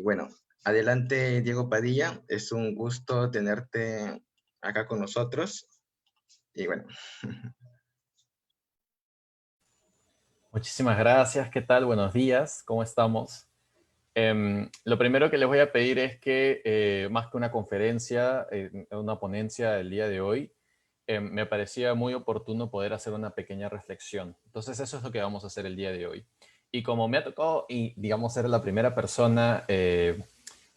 bueno, adelante Diego Padilla, es un gusto tenerte acá con nosotros. Y bueno, Muchísimas gracias. ¿Qué tal? Buenos días. ¿Cómo estamos? Lo primero que les voy a pedir es que, más que una conferencia, una ponencia el día de hoy, me parecía muy oportuno poder hacer una pequeña reflexión. Entonces, eso es lo que vamos a hacer el día de hoy. Y como me ha tocado, y digamos, ser la primera persona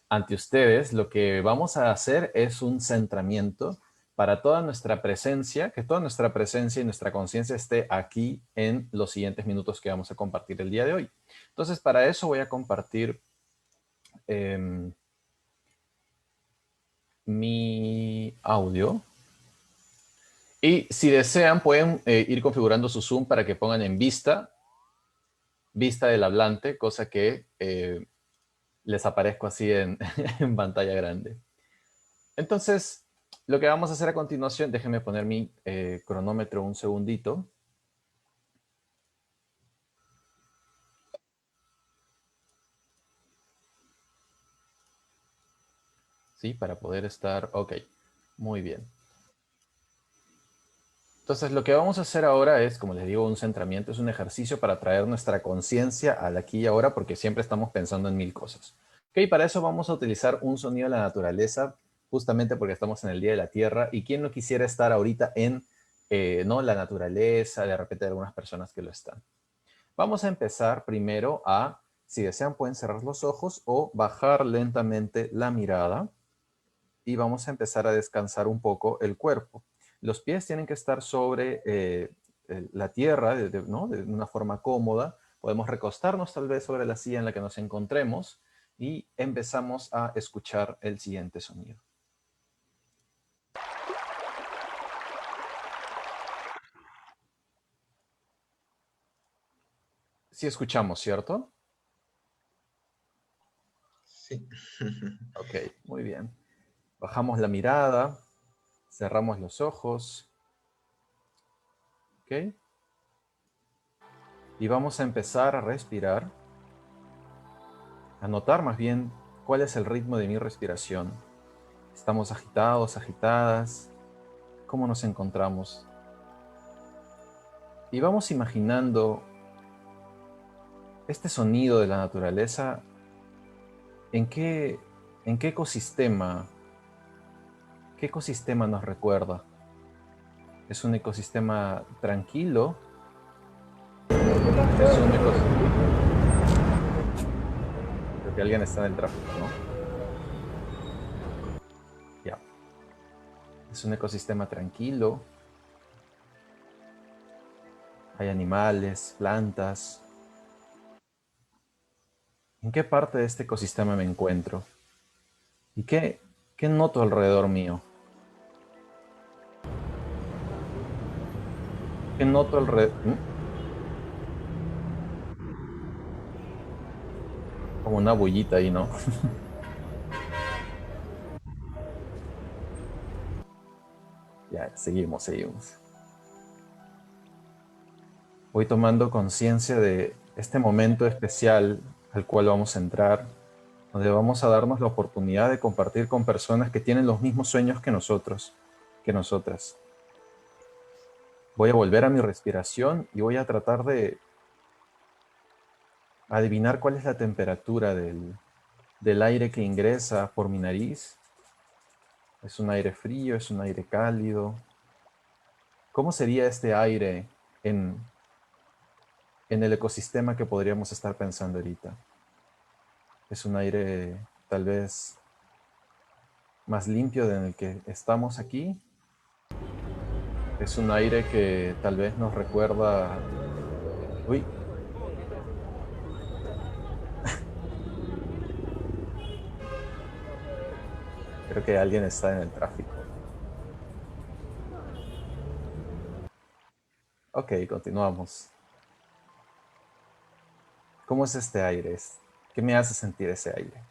ante ustedes, lo que vamos a hacer es un centramiento para toda nuestra presencia, que toda nuestra presencia y nuestra conciencia esté aquí en los siguientes minutos que vamos a compartir el día de hoy. Entonces, para eso voy a compartir eh, mi audio. Y si desean, pueden ir configurando su Zoom para que pongan en vista del hablante, cosa que les aparezco así en, en pantalla grande. Entonces, lo que vamos a hacer a continuación, déjenme poner mi cronómetro un segundito. Sí, para poder estar, ok, muy bien. Entonces, lo que vamos a hacer ahora es, como les digo, un centramiento, es un ejercicio para traer nuestra conciencia al aquí y ahora, porque siempre estamos pensando en mil cosas. Ok, para eso vamos a utilizar un sonido de la naturaleza, justamente porque estamos en el Día de la Tierra, y quién no quisiera estar ahorita en ¿no? la naturaleza, de repente hay algunas personas que lo están. Vamos a empezar primero a, si desean, pueden cerrar los ojos o bajar lentamente la mirada y vamos a empezar a descansar un poco el cuerpo. Los pies tienen que estar sobre la tierra, ¿no? De una forma cómoda. Podemos recostarnos tal vez sobre la silla en la que nos encontremos y empezamos a escuchar el siguiente sonido. Sí escuchamos, ¿cierto? sí. Ok, muy bien. Bajamos la mirada, cerramos los ojos, ¿ok? Y vamos a empezar a respirar, a notar más bien cuál es el ritmo de mi respiración. Estamos agitados, agitadas, cómo nos encontramos. Y vamos imaginando este sonido de la naturaleza, ¿en qué ecosistema nos recuerda? ¿Es un ecosistema tranquilo? ¿Es un ecosistema? Uy, creo que alguien está en el tráfico, ¿no? Ya. ¿Es un ecosistema tranquilo? ¿Hay animales, plantas? ¿En qué parte de este ecosistema me encuentro? ¿Y qué noto alrededor mío? ¿Qué noto alrededor? Como una bullita ahí, ¿no? Ya, seguimos, seguimos. Voy tomando conciencia de este momento especial al cual vamos a entrar, donde vamos a darnos la oportunidad de compartir con personas que tienen los mismos sueños que nosotros, que nosotras. Voy a volver a mi respiración y voy a tratar de adivinar cuál es la temperatura del aire que ingresa por mi nariz. ¿Es un aire frío? ¿Es un aire cálido? ¿Cómo sería este aire en, en el ecosistema que podríamos estar pensando ahorita? ¿Es un aire tal vez más limpio en el que estamos aquí? ¿Es un aire que tal vez nos recuerda... Uy, creo que alguien está en el tráfico. Ok, continuamos. ¿Cómo es este aire? ¿Qué me hace sentir ese aire?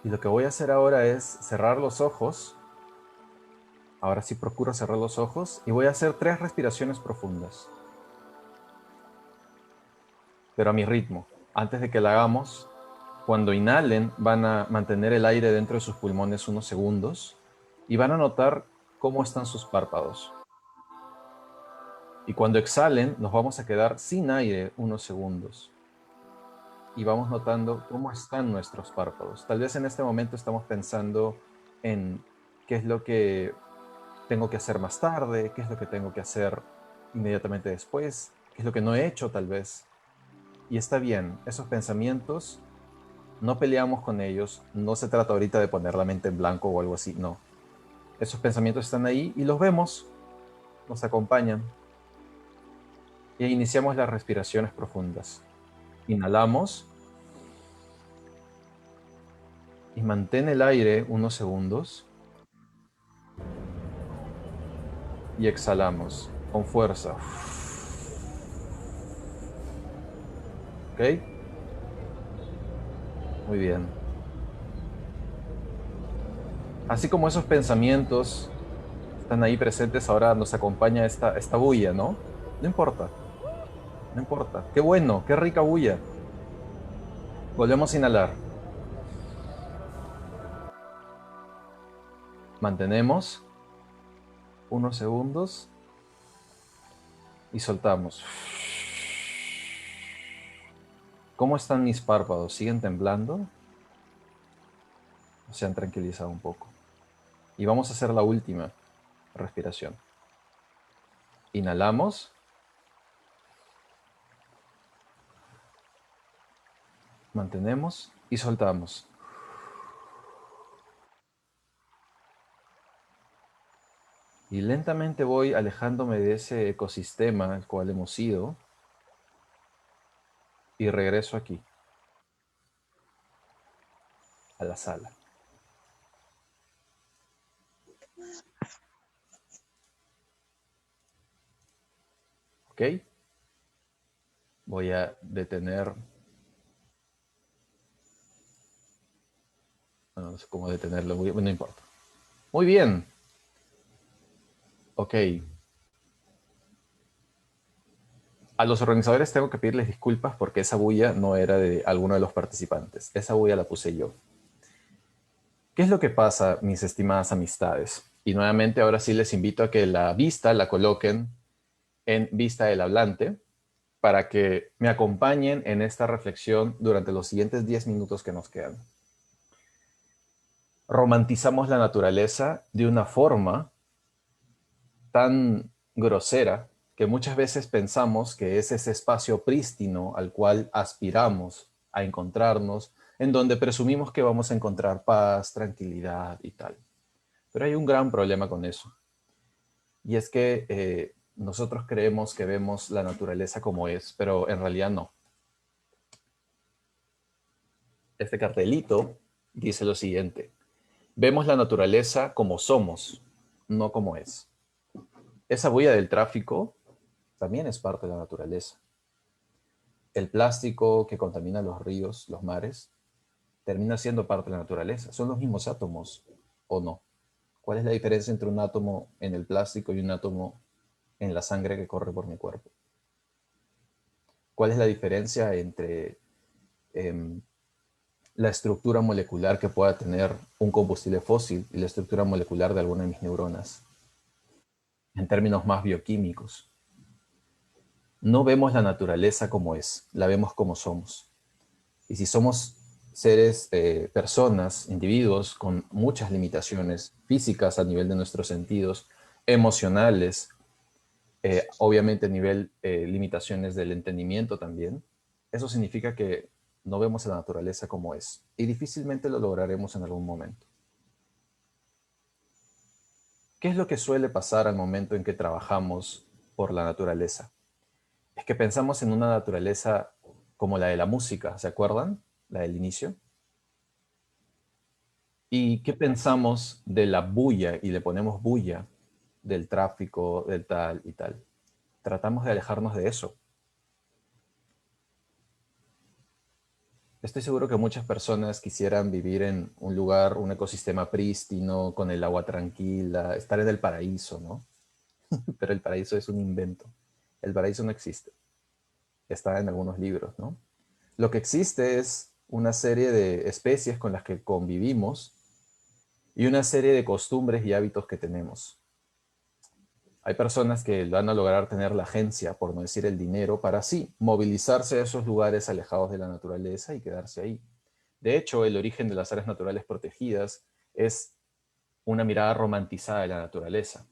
Y lo que voy a hacer ahora es cerrar los ojos. Ahora sí procuro cerrar los ojos y voy a hacer 3 respiraciones profundas. pero a mi ritmo. Antes de que la hagamos, cuando inhalen, van a mantener el aire dentro de sus pulmones unos segundos y van a notar cómo están sus párpados. Y cuando exhalen, nos vamos a quedar sin aire unos segundos. Y vamos notando cómo están nuestros párpados. Tal vez en este momento estamos pensando en qué es lo que tengo que hacer más tarde, qué es lo que tengo que hacer inmediatamente después, qué es lo que no he hecho tal vez. Y está bien, esos pensamientos, no peleamos con ellos, no se trata ahorita de poner la mente en blanco o algo así, no. Esos pensamientos están ahí y los vemos, nos acompañan. Y iniciamos las respiraciones profundas. Inhalamos y mantén el aire unos segundos y exhalamos con fuerza. ¿Ok? Muy bien. Así como esos pensamientos están ahí presentes, ahora nos acompaña esta bulla, ¿no? No importa, no importa. Qué bueno, qué rica bulla. Volvemos a inhalar. Mantenemos unos segundos y soltamos. ¿Cómo están mis párpados? ¿Siguen temblando? ¿O se han tranquilizado un poco? Y vamos a hacer la última respiración. Inhalamos. Mantenemos y soltamos. Y lentamente voy alejándome de ese ecosistema al cual hemos ido y regreso aquí, a la sala. ¿Ok? Voy a detener... Bueno, no sé cómo detenerlo, no importa. Muy bien. Ok. A los organizadores tengo que pedirles disculpas porque esa bulla no era de alguno de los participantes. Esa bulla la puse yo. ¿Qué es lo que pasa, mis estimadas amistades? Y nuevamente ahora sí les invito a que la vista la coloquen en vista del hablante para que me acompañen en esta reflexión durante los siguientes 10 minutos que nos quedan. Romantizamos la naturaleza de una forma tan grosera que muchas veces pensamos que es ese espacio prístino al cual aspiramos a encontrarnos, en donde presumimos que vamos a encontrar paz, tranquilidad y tal. Pero hay un gran problema con eso. Y es que nosotros creemos que vemos la naturaleza como es, pero en realidad no. Este cartelito dice lo siguiente: vemos la naturaleza como somos, no como es. Esa huella del tráfico también es parte de la naturaleza. El plástico que contamina los ríos, los mares, termina siendo parte de la naturaleza. ¿Son los mismos átomos o no? ¿Cuál es la diferencia entre un átomo en el plástico y un átomo en la sangre que corre por mi cuerpo? ¿Cuál es la diferencia entre la estructura molecular que pueda tener un combustible fósil y la estructura molecular de alguna de mis neuronas? En términos más bioquímicos, no vemos la naturaleza como es, la vemos como somos. Y si somos seres, personas, individuos con muchas limitaciones físicas a nivel de nuestros sentidos, emocionales, obviamente a nivel limitaciones del entendimiento también, eso significa que no vemos a la naturaleza como es y difícilmente lo lograremos en algún momento. ¿Qué es lo que suele pasar al momento en que trabajamos por la naturaleza? Es que pensamos en una naturaleza como la de la música, ¿se acuerdan? La del inicio. ¿Y qué pensamos de la bulla? Y le ponemos bulla del tráfico, del tal y tal. Tratamos de alejarnos de eso. Estoy seguro que muchas personas quisieran vivir en un lugar, un ecosistema prístino, con el agua tranquila, estar en el paraíso, ¿no? Pero el paraíso es un invento. El paraíso no existe. está en algunos libros, ¿no? Lo que existe es una serie de especies con las que convivimos y una serie de costumbres y hábitos que tenemos. Hay personas que van a lograr tener la agencia, por no decir el dinero, para sí movilizarse a esos lugares alejados de la naturaleza y quedarse ahí. De hecho, el origen de las áreas naturales protegidas es una mirada romantizada de la naturaleza,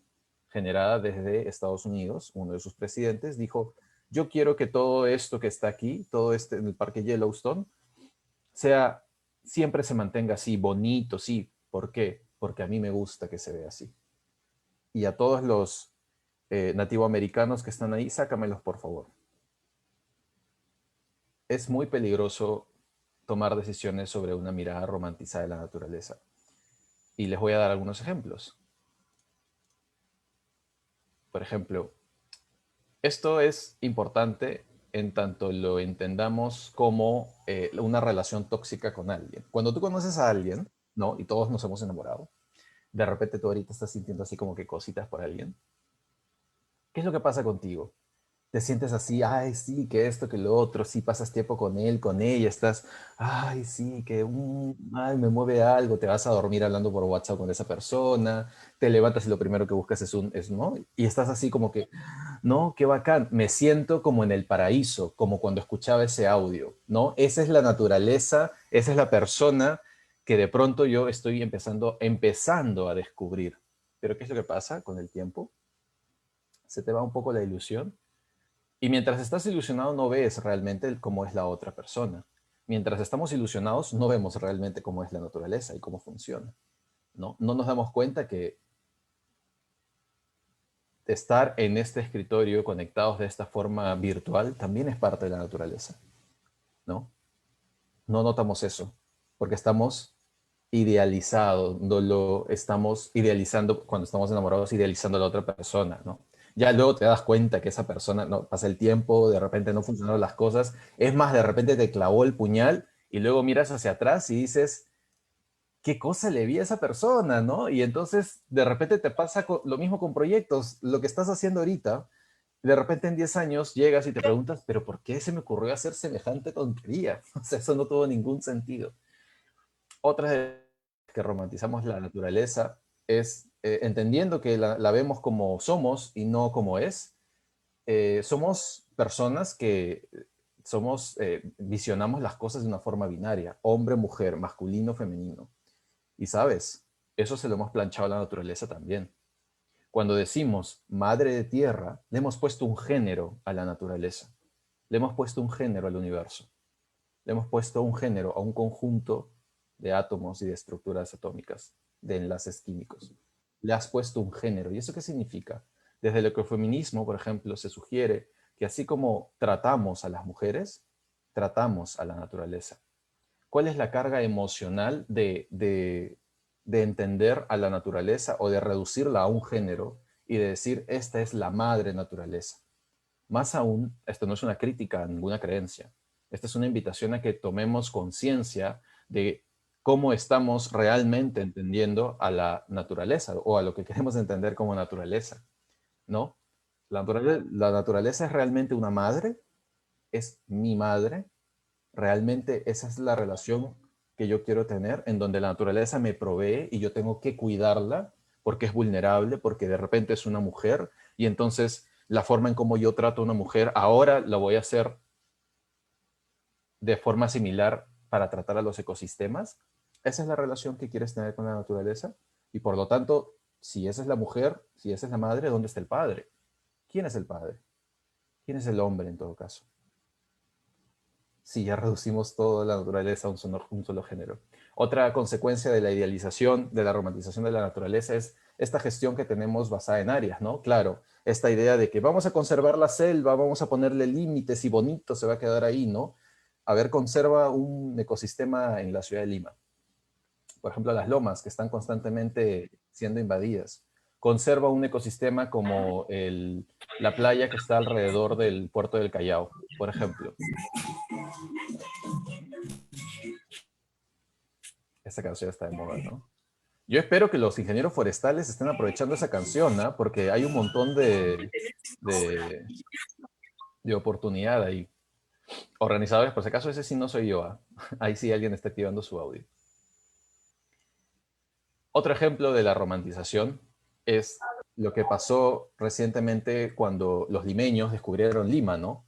generada desde Estados Unidos. Uno de sus presidentes dijo, yo quiero que todo esto que está aquí, todo este en el parque Yellowstone, sea, siempre se mantenga así, bonito, sí. ¿Por qué? Porque a mí me gusta que se vea así. Y a todos los nativoamericanos que están ahí, sácamelos por favor. Es muy peligroso tomar decisiones sobre una mirada romantizada de la naturaleza. Y les voy a dar algunos ejemplos. Por ejemplo, esto es importante en tanto lo entendamos como una relación tóxica con alguien. Cuando tú conoces a alguien, ¿no? Y todos nos hemos enamorado, de repente tú ahorita estás sintiendo así como que cositas por alguien. ¿Qué es lo que pasa contigo? Te sientes así, ay, sí, que esto, que lo otro, sí, pasas tiempo con él, con ella, estás, ay, sí, que, ay, me mueve algo, te vas a dormir hablando por WhatsApp con esa persona, te levantas y lo primero que buscas es ¿no? Y estás así como que, no, qué bacán, me siento como en el paraíso, como cuando escuchaba ese audio, ¿no? Esa es la naturaleza, esa es la persona que de pronto yo estoy empezando a descubrir. Pero ¿qué es lo que pasa con el tiempo? Se te va un poco la ilusión y mientras estás ilusionado no ves realmente cómo es la otra persona. Mientras estamos ilusionados no vemos realmente cómo es la naturaleza y cómo funciona, ¿no? No nos damos cuenta que estar en este escritorio conectados de esta forma virtual también es parte de la naturaleza, ¿no? No notamos eso, porque estamos idealizado, lo estamos idealizando, cuando estamos enamorados, idealizando a la otra persona, ¿no? Ya luego te das cuenta que esa persona, no, pasa el tiempo, de repente no funcionaron las cosas, es más, de repente te clavó el puñal y luego miras hacia atrás y dices, ¿qué cosa le vi a esa persona, no? Y entonces de repente te pasa lo mismo con proyectos, lo que estás haciendo ahorita, de repente en 10 años llegas y te preguntas, pero ¿por qué se me ocurrió hacer semejante tontería? O sea, eso no tuvo ningún sentido. Otra de que romantizamos la naturaleza es entendiendo que la vemos como somos y no como es. Somos personas que visionamos las cosas de una forma binaria, hombre, mujer, masculino, femenino. Y sabes, eso se lo hemos planchado a la naturaleza también. Cuando decimos madre de tierra, le hemos puesto un género a la naturaleza, le hemos puesto un género al universo, le hemos puesto un género a un conjunto de átomos y de estructuras atómicas, de enlaces químicos. Le has puesto un género. ¿Y eso qué significa? Desde el ecofeminismo, por ejemplo, se sugiere que así como tratamos a las mujeres, tratamos a la naturaleza. ¿Cuál es la carga emocional de entender a la naturaleza o de reducirla a un género y de decir, esta es la madre naturaleza? Más aún, esto no es una crítica a ninguna creencia. Esta es una invitación a que tomemos conciencia de cómo estamos realmente entendiendo a la naturaleza o a lo que queremos entender como naturaleza, ¿no? La naturaleza es realmente una madre, es mi madre, realmente esa es la relación que yo quiero tener, en donde la naturaleza me provee y yo tengo que cuidarla porque es vulnerable, porque de repente es una mujer y entonces la forma en cómo yo trato a una mujer ahora la voy a hacer de forma similar para tratar a los ecosistemas. Esa es la relación que quieres tener con la naturaleza y por lo tanto, si esa es la mujer, si esa es la madre, ¿dónde está el padre? ¿Quién es el padre? ¿Quién es el hombre en todo caso? Si ya reducimos toda la naturaleza a un solo género. Otra consecuencia de la idealización, de la romantización de la naturaleza es esta gestión que tenemos basada en áreas, ¿no? Claro, esta idea de que vamos a conservar la selva, vamos a ponerle límites y bonito se va a quedar ahí, ¿no? A ver, conserva un ecosistema en la ciudad de Lima. Por ejemplo, las lomas que están constantemente siendo invadidas. Conserva un ecosistema como la playa que está alrededor del puerto del Callao, por ejemplo. Esta canción está de moda, ¿no? Yo espero que los ingenieros forestales estén aprovechando esa canción, ¿no? Porque hay un montón de oportunidad ahí. Organizadores, por si acaso, ese sí no soy yo. ¿Ah? Ahí sí alguien está activando su audio. Otro ejemplo de la romantización es lo que pasó recientemente cuando los limeños descubrieron Lima, ¿no?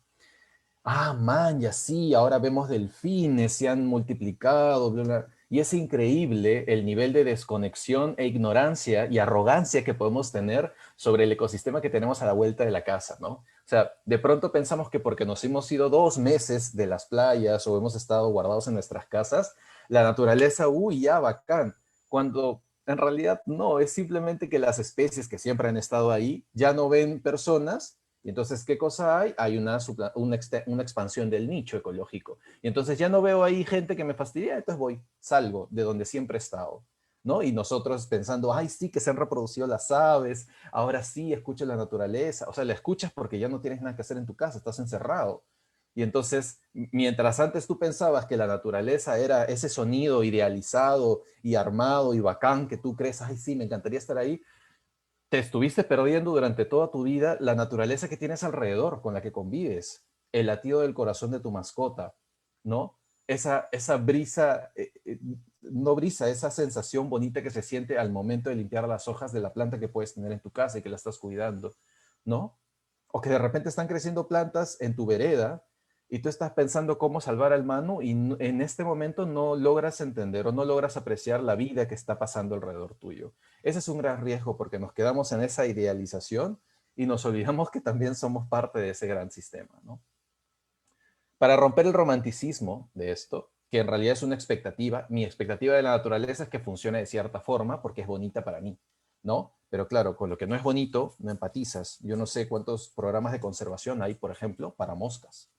Ah, man, ya sí, ahora vemos delfines, se han multiplicado, bla, bla. Y es increíble el nivel de desconexión e ignorancia y arrogancia que podemos tener sobre el ecosistema que tenemos a la vuelta de la casa, ¿no? O sea, de pronto pensamos que porque nos hemos ido 2 meses de las playas o hemos estado guardados en nuestras casas, la naturaleza, uy, ya, bacán. Cuando en realidad no, es simplemente que las especies que siempre han estado ahí ya no ven personas y entonces, ¿qué cosa hay? Hay una expansión del nicho ecológico. Y entonces ya no veo ahí gente que me fastidia, entonces voy, salgo de donde siempre he estado. ¿No? Y nosotros pensando, ay, sí, que se han reproducido las aves, ahora sí, escucho la naturaleza. O sea, la escuchas porque ya no tienes nada que hacer en tu casa, estás encerrado. Y entonces, mientras antes tú pensabas que la naturaleza era ese sonido idealizado y armado y bacán que tú crees, ay, sí, me encantaría estar ahí, te estuviste perdiendo durante toda tu vida la naturaleza que tienes alrededor, con la que convives, el latido del corazón de tu mascota, ¿no? Esa brisa, no brisa, esa sensación bonita que se siente al momento de limpiar las hojas de la planta que puedes tener en tu casa y que la estás cuidando, ¿no? O que de repente están creciendo plantas en tu vereda y tú estás pensando cómo salvar al mano y en este momento no logras entender o no logras apreciar la vida que está pasando alrededor tuyo. Ese es un gran riesgo porque nos quedamos en esa idealización y nos olvidamos que también somos parte de ese gran sistema, ¿no? Para romper el romanticismo de esto, que en realidad es una expectativa, mi expectativa de la naturaleza es que funcione de cierta forma porque es bonita para mí, ¿no? Pero claro, con lo que no es bonito, no empatizas. Yo no sé cuántos programas de conservación hay, por ejemplo, para moscas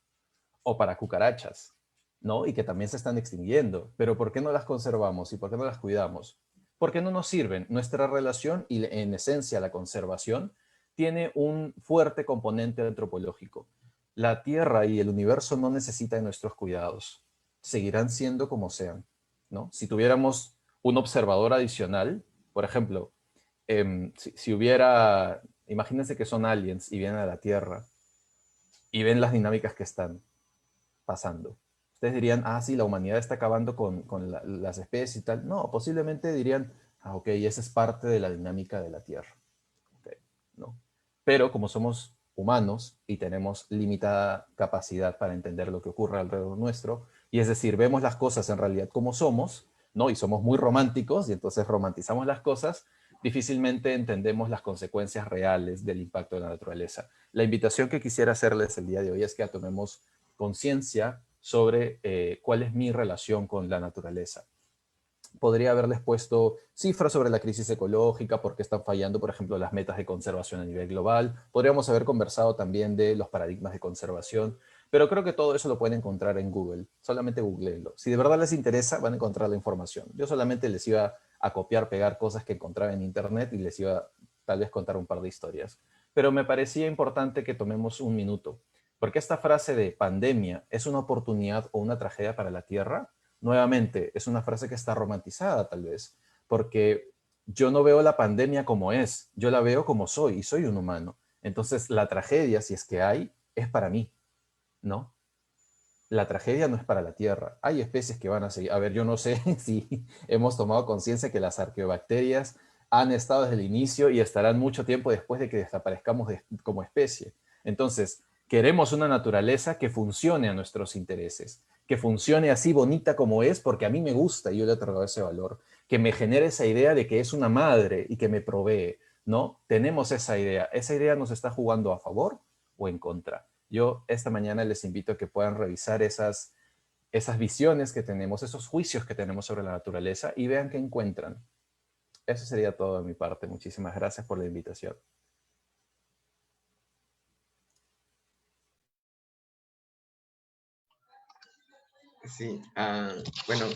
o para cucarachas, ¿no? Y que también se están extinguiendo. Pero ¿por qué no las conservamos y por qué no las cuidamos? Porque no nos sirven. Nuestra relación y en esencia la conservación tiene un fuerte componente antropológico. La Tierra y el universo no necesitan nuestros cuidados. Seguirán siendo como sean, ¿no? Si tuviéramos un observador adicional, por ejemplo, si hubiera, imagínense que son aliens y vienen a la Tierra y ven las dinámicas que están pasando. Ustedes dirían, ah, sí, la humanidad está acabando con las especies y tal. No, posiblemente dirían, ah, ok, esa es parte de la dinámica de la Tierra. Okay, no. Pero como somos humanos y tenemos limitada capacidad para entender lo que ocurre alrededor nuestro, y es decir, vemos las cosas en realidad como somos, ¿no? Y somos muy románticos y entonces romantizamos las cosas, difícilmente entendemos las consecuencias reales del impacto de la naturaleza. La invitación que quisiera hacerles el día de hoy es que tomemos conciencia sobre cuál es mi relación con la naturaleza. Podría haberles puesto cifras sobre la crisis ecológica, por qué están fallando, por ejemplo, las metas de conservación a nivel global. Podríamos haber conversado también de los paradigmas de conservación, pero creo que todo eso lo pueden encontrar en Google. Solamente googleenlo. Si de verdad les interesa, van a encontrar la información. Yo solamente les iba a copiar, pegar cosas que encontraba en Internet y les iba tal vez contar un par de historias. Pero me parecía importante que tomemos un minuto, porque esta frase de pandemia es una oportunidad o una tragedia para la Tierra. Nuevamente, es una frase que está romantizada tal vez, porque yo no veo la pandemia como es, yo la veo como soy y soy un humano. Entonces, la tragedia, si es que hay, es para mí, ¿no? La tragedia no es para la Tierra. Hay especies que van a seguir. A ver, yo no sé si hemos tomado conciencia que las arqueobacterias han estado desde el inicio y estarán mucho tiempo después de que desaparezcamos como especie. Entonces, queremos una naturaleza que funcione a nuestros intereses, que funcione así bonita como es, porque a mí me gusta y yo le he otorgado ese valor, que me genere esa idea de que es una madre y que me provee, ¿no? Tenemos esa idea. ¿Esa idea nos está jugando a favor o en contra? Yo esta mañana les invito a que puedan revisar esas visiones que tenemos, esos juicios que tenemos sobre la naturaleza y vean qué encuentran. Eso sería todo de mi parte. Muchísimas gracias por la invitación. Sí, bueno,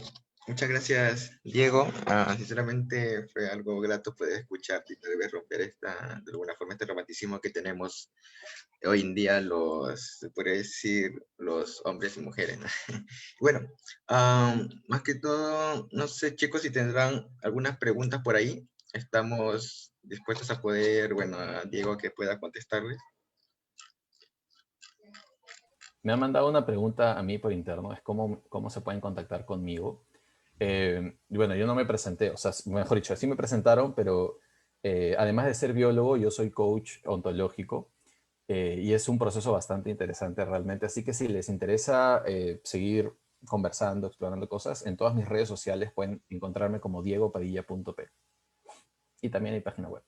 muchas gracias, Diego. Sinceramente fue algo grato poder escuchar y tal vez romper de alguna forma este romanticismo que tenemos hoy en día se puede decir, los hombres y mujeres, ¿no? Bueno, más que todo, no sé, chicos, si tendrán algunas preguntas por ahí. Estamos dispuestos a poder, bueno, a Diego que pueda contestarles. Me ha mandado una pregunta a mí por interno, es cómo se pueden contactar conmigo. Bueno, yo no me presenté, o sea, mejor dicho, sí me presentaron, pero además de ser biólogo, yo soy coach ontológico y es un proceso bastante interesante realmente. Así que si les interesa seguir conversando, explorando cosas, en todas mis redes sociales pueden encontrarme como diegopadilla.p. Y también hay página web.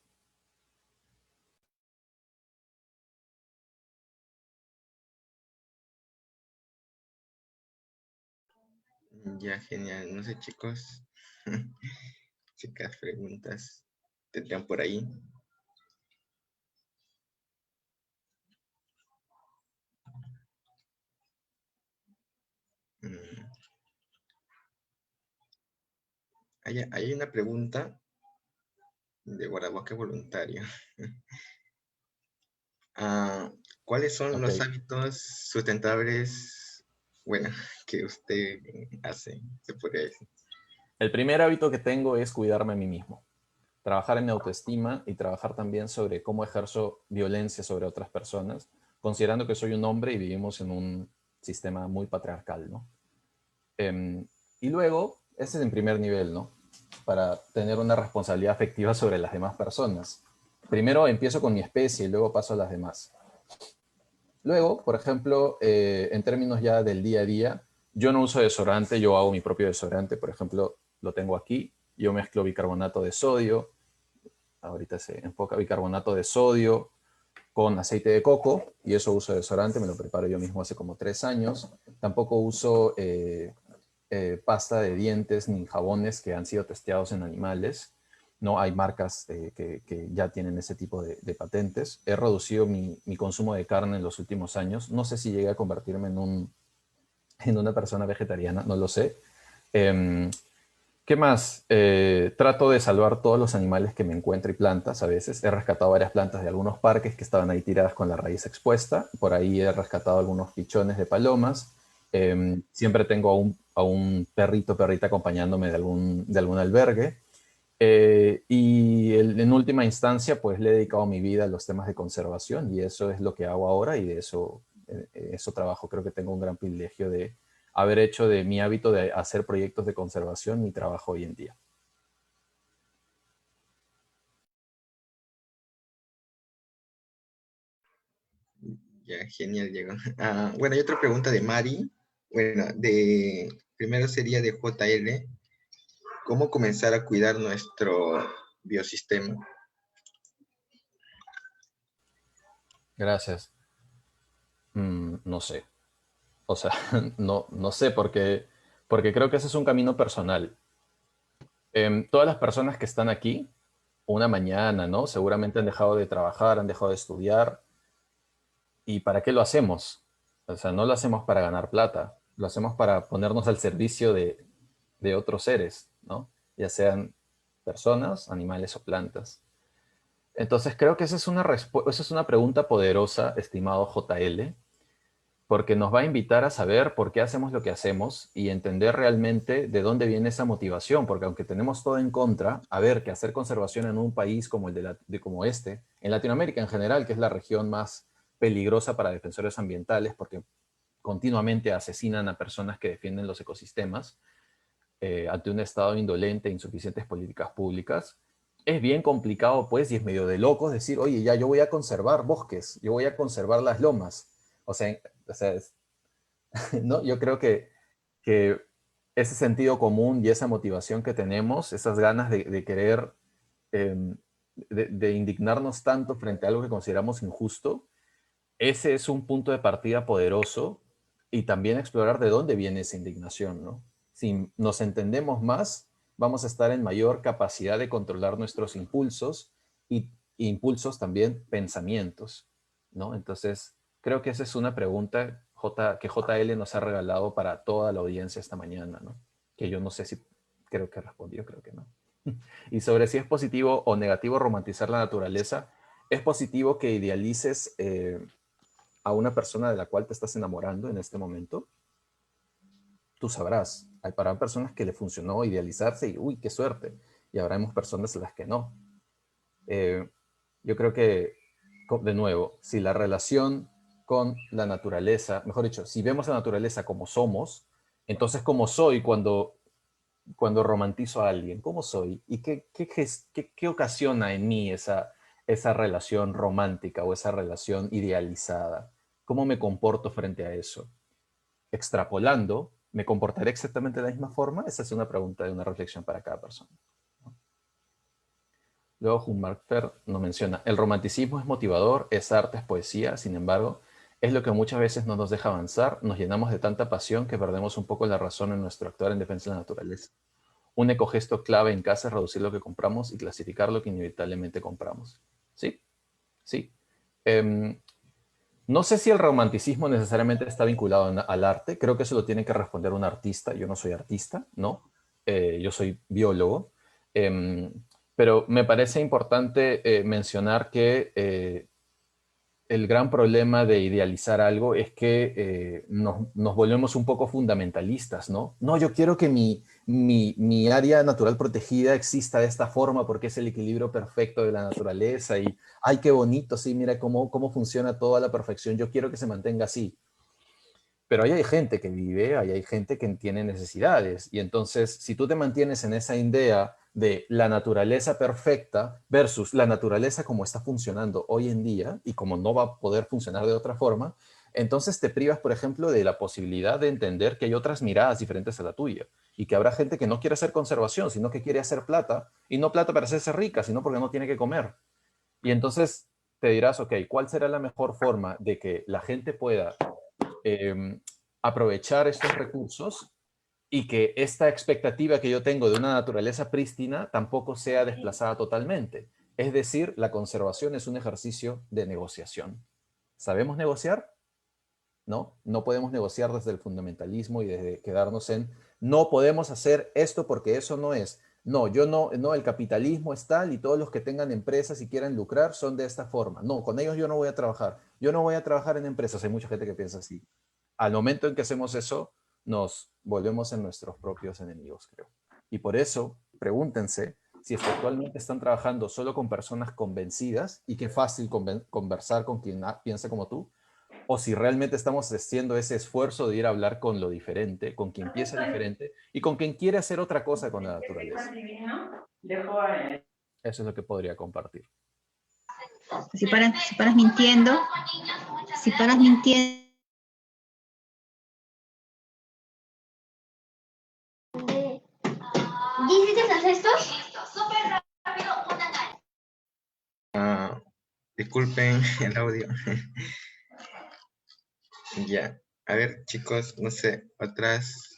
Ya, genial. No sé, chicos, chicas, preguntas tendrán por ahí. Mm, hay una pregunta de guardabosque voluntario. Ah, ¿cuáles son Ok. los hábitos sustentables, bueno, que usted hace? Se podría decir. El primer hábito que tengo es cuidarme a mí mismo. Trabajar en mi autoestima y trabajar también sobre cómo ejerzo violencia sobre otras personas, considerando que soy un hombre y vivimos en un sistema muy patriarcal, ¿no? Eh, y luego, ese es en primer nivel, ¿no? Para tener una responsabilidad afectiva sobre las demás personas. Primero empiezo con mi especie y luego paso a las demás. Luego, por ejemplo, en términos ya del día a día, yo no uso desodorante, yo hago mi propio desodorante, por ejemplo, lo tengo aquí, yo mezclo bicarbonato de sodio, ahorita se enfoca bicarbonato de sodio con aceite de coco, y eso uso desodorante, me lo preparo yo mismo hace como 3 años. Tampoco uso pasta de dientes ni jabones que han sido testeados en animales. No hay marcas que ya tienen ese tipo de patentes. He reducido mi consumo de carne en los últimos años. No sé si llegué a convertirme en una persona vegetariana, no lo sé. Eh, ¿Qué más? Trato de salvar todos los animales que me encuentro y plantas a veces. He rescatado varias plantas de algunos parques que estaban ahí tiradas con la raíz expuesta. Por ahí he rescatado algunos pichones de palomas. Siempre tengo a un perrito, perrita acompañándome de algún albergue. En última instancia, pues le he dedicado mi vida a los temas de conservación y eso es lo que hago ahora y de eso trabajo. Creo que tengo un gran privilegio de haber hecho de mi hábito de hacer proyectos de conservación mi trabajo hoy en día. Ya, genial, Diego. Bueno, hay otra pregunta de Mari. Bueno, primero sería de JL. ¿Cómo comenzar a cuidar nuestro biosistema? Gracias. No sé. O sea, no sé porque creo que ese es un camino personal. Todas las personas que están aquí, una mañana, ¿no? Seguramente han dejado de trabajar, han dejado de estudiar. ¿Y para qué lo hacemos? O sea, no lo hacemos para ganar plata, lo hacemos para ponernos al servicio de otros seres, ¿no? Ya sean personas, animales o plantas. Entonces creo que esa es una pregunta poderosa, estimado JL, porque nos va a invitar a saber por qué hacemos lo que hacemos y entender realmente de dónde viene esa motivación, porque aunque tenemos todo en contra, a ver, que hacer conservación en un país como como este, en Latinoamérica en general, que es la región más peligrosa para defensores ambientales, porque continuamente asesinan a personas que defienden los ecosistemas, ante un estado indolente e insuficientes políticas públicas, es bien complicado, pues, y es medio de locos decir, oye, ya yo voy a conservar bosques, yo voy a conservar las lomas. O sea, ¿no? Yo creo que ese sentido común y esa motivación que tenemos, esas ganas de querer, eh, de indignarnos tanto frente a algo que consideramos injusto, ese es un punto de partida poderoso y también explorar de dónde viene esa indignación, ¿no? Si nos entendemos más, vamos a estar en mayor capacidad de controlar nuestros impulsos y impulsos también pensamientos, ¿no? Entonces, creo que esa es una pregunta que JL nos ha regalado para toda la audiencia esta mañana, ¿no? Que yo no sé si creo que respondió, creo que no. Y sobre si es positivo o negativo romantizar la naturaleza, es positivo que idealices a una persona de la cual te estás enamorando en este momento. Tú sabrás, hay para personas que le funcionó idealizarse y uy, qué suerte, y habremos personas a las que no. Eh, yo creo que, de nuevo, si la relación con la naturaleza, mejor dicho, si vemos la naturaleza como somos, entonces cómo soy cuando romantizo a alguien, cómo soy y qué ocasiona en mí esa relación romántica o esa relación idealizada, cómo me comporto frente a eso. Extrapolando, ¿me comportaré exactamente de la misma forma? Esa es una pregunta de una reflexión para cada persona. Luego Humarfer nos menciona, el romanticismo es motivador, es arte, es poesía, sin embargo, es lo que muchas veces no nos deja avanzar, nos llenamos de tanta pasión que perdemos un poco la razón en nuestro actuar en defensa de la naturaleza. Un ecogesto clave en casa es reducir lo que compramos y clasificar lo que inevitablemente compramos. ¿Sí? Sí. Eh, no sé si el romanticismo necesariamente está vinculado al arte. Creo que eso lo tiene que responder un artista. Yo no soy artista, ¿no? Yo soy biólogo. Eh, pero me parece importante mencionar que el gran problema de idealizar algo es que nos volvemos un poco fundamentalistas, ¿no? No, yo quiero que mi área natural protegida exista de esta forma porque es el equilibrio perfecto de la naturaleza y, ay, qué bonito, sí, mira cómo funciona todo a la perfección, yo quiero que se mantenga así. Pero ahí hay gente que vive, ahí hay gente que tiene necesidades. Y entonces, si tú te mantienes en esa idea de la naturaleza perfecta versus la naturaleza como está funcionando hoy en día y como no va a poder funcionar de otra forma, entonces te privas, por ejemplo, de la posibilidad de entender que hay otras miradas diferentes a la tuya y que habrá gente que no quiere hacer conservación, sino que quiere hacer plata y no plata para hacerse rica, sino porque no tiene que comer. Y entonces te dirás, ok, ¿cuál será la mejor forma de que la gente pueda eh, aprovechar estos recursos y que esta expectativa que yo tengo de una naturaleza prístina tampoco sea desplazada totalmente? Es decir, la conservación es un ejercicio de negociación. ¿Sabemos negociar? No, no podemos negociar desde el fundamentalismo y desde quedarnos en no podemos hacer esto porque eso no es. No, yo no, no, el capitalismo es tal y todos los que tengan empresas y quieran lucrar son de esta forma. No, con ellos yo no voy a trabajar. Yo no voy a trabajar en empresas. Hay mucha gente que piensa así. Al momento en que hacemos eso, nos volvemos en nuestros propios enemigos, creo. Y por eso, pregúntense si es que actualmente están trabajando solo con personas convencidas y qué fácil conversar con quien piensa como tú, o si realmente estamos haciendo ese esfuerzo de ir a hablar con lo diferente, con quien piensa diferente y con quien quiere hacer otra cosa con la naturaleza. Eso es lo que podría compartir. Si paras mintiendo, si paras mintiendo, ¿Dices hacer esto? Disculpen el audio. Ya. A ver, chicos, no sé, otras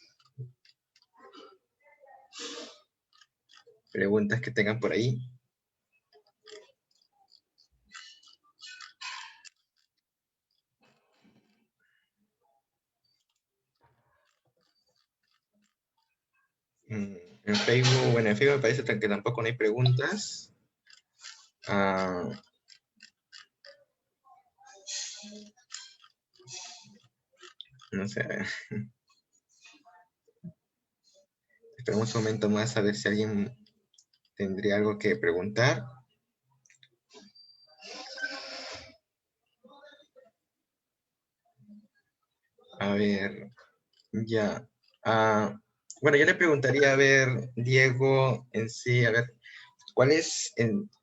preguntas que tengan por ahí. En Facebook, bueno, en Facebook me parece que tampoco no hay preguntas. No sé, a ver. Esperemos un momento más a ver si alguien tendría algo que preguntar. A ver, ya. Bueno, yo le preguntaría, a ver, Diego, en sí, a ver, ¿cuál es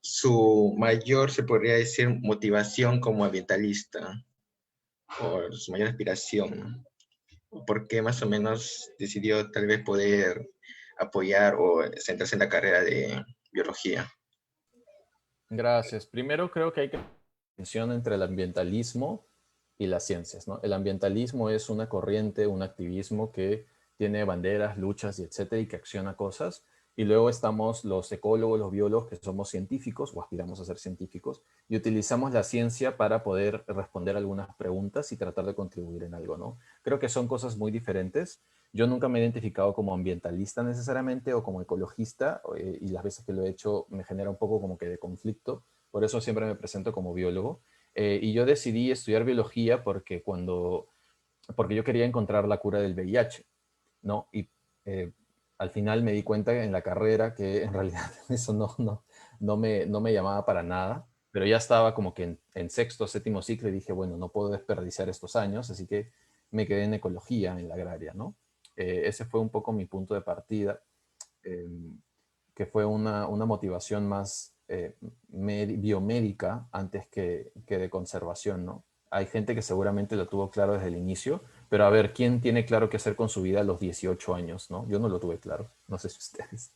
su mayor, se podría decir, motivación como ambientalista? O su mayor aspiración. ¿Por qué más o menos decidió tal vez poder apoyar o centrarse en la carrera de biología? Gracias. Primero creo que hay que hacer una distinción entre el ambientalismo y las ciencias, ¿no? El ambientalismo es una corriente, un activismo que tiene banderas, luchas y etcétera y que acciona cosas. Y luego estamos los ecólogos, los biólogos que somos científicos o aspiramos a ser científicos y utilizamos la ciencia para poder responder algunas preguntas y tratar de contribuir en algo, ¿no? Creo que son cosas muy diferentes. Yo nunca me he identificado como ambientalista necesariamente o como ecologista y las veces que lo he hecho me genera un poco como que de conflicto. Por eso siempre me presento como biólogo. Y yo decidí estudiar biología porque yo quería encontrar la cura del VIH, ¿no? Y eh, al final me di cuenta en la carrera que en realidad eso no me llamaba para nada. pero ya estaba como que en sexto, séptimo ciclo y dije, bueno, no puedo desperdiciar estos años, así que me quedé en ecología, en la agraria, ¿no? Ese fue un poco mi punto de partida, eh, que fue una motivación más biomédica antes que de conservación, ¿no? Hay gente que seguramente lo tuvo claro desde el inicio, pero a ver, ¿quién tiene claro qué hacer con su vida a los 18 años, no? Yo no lo tuve claro, no sé si ustedes.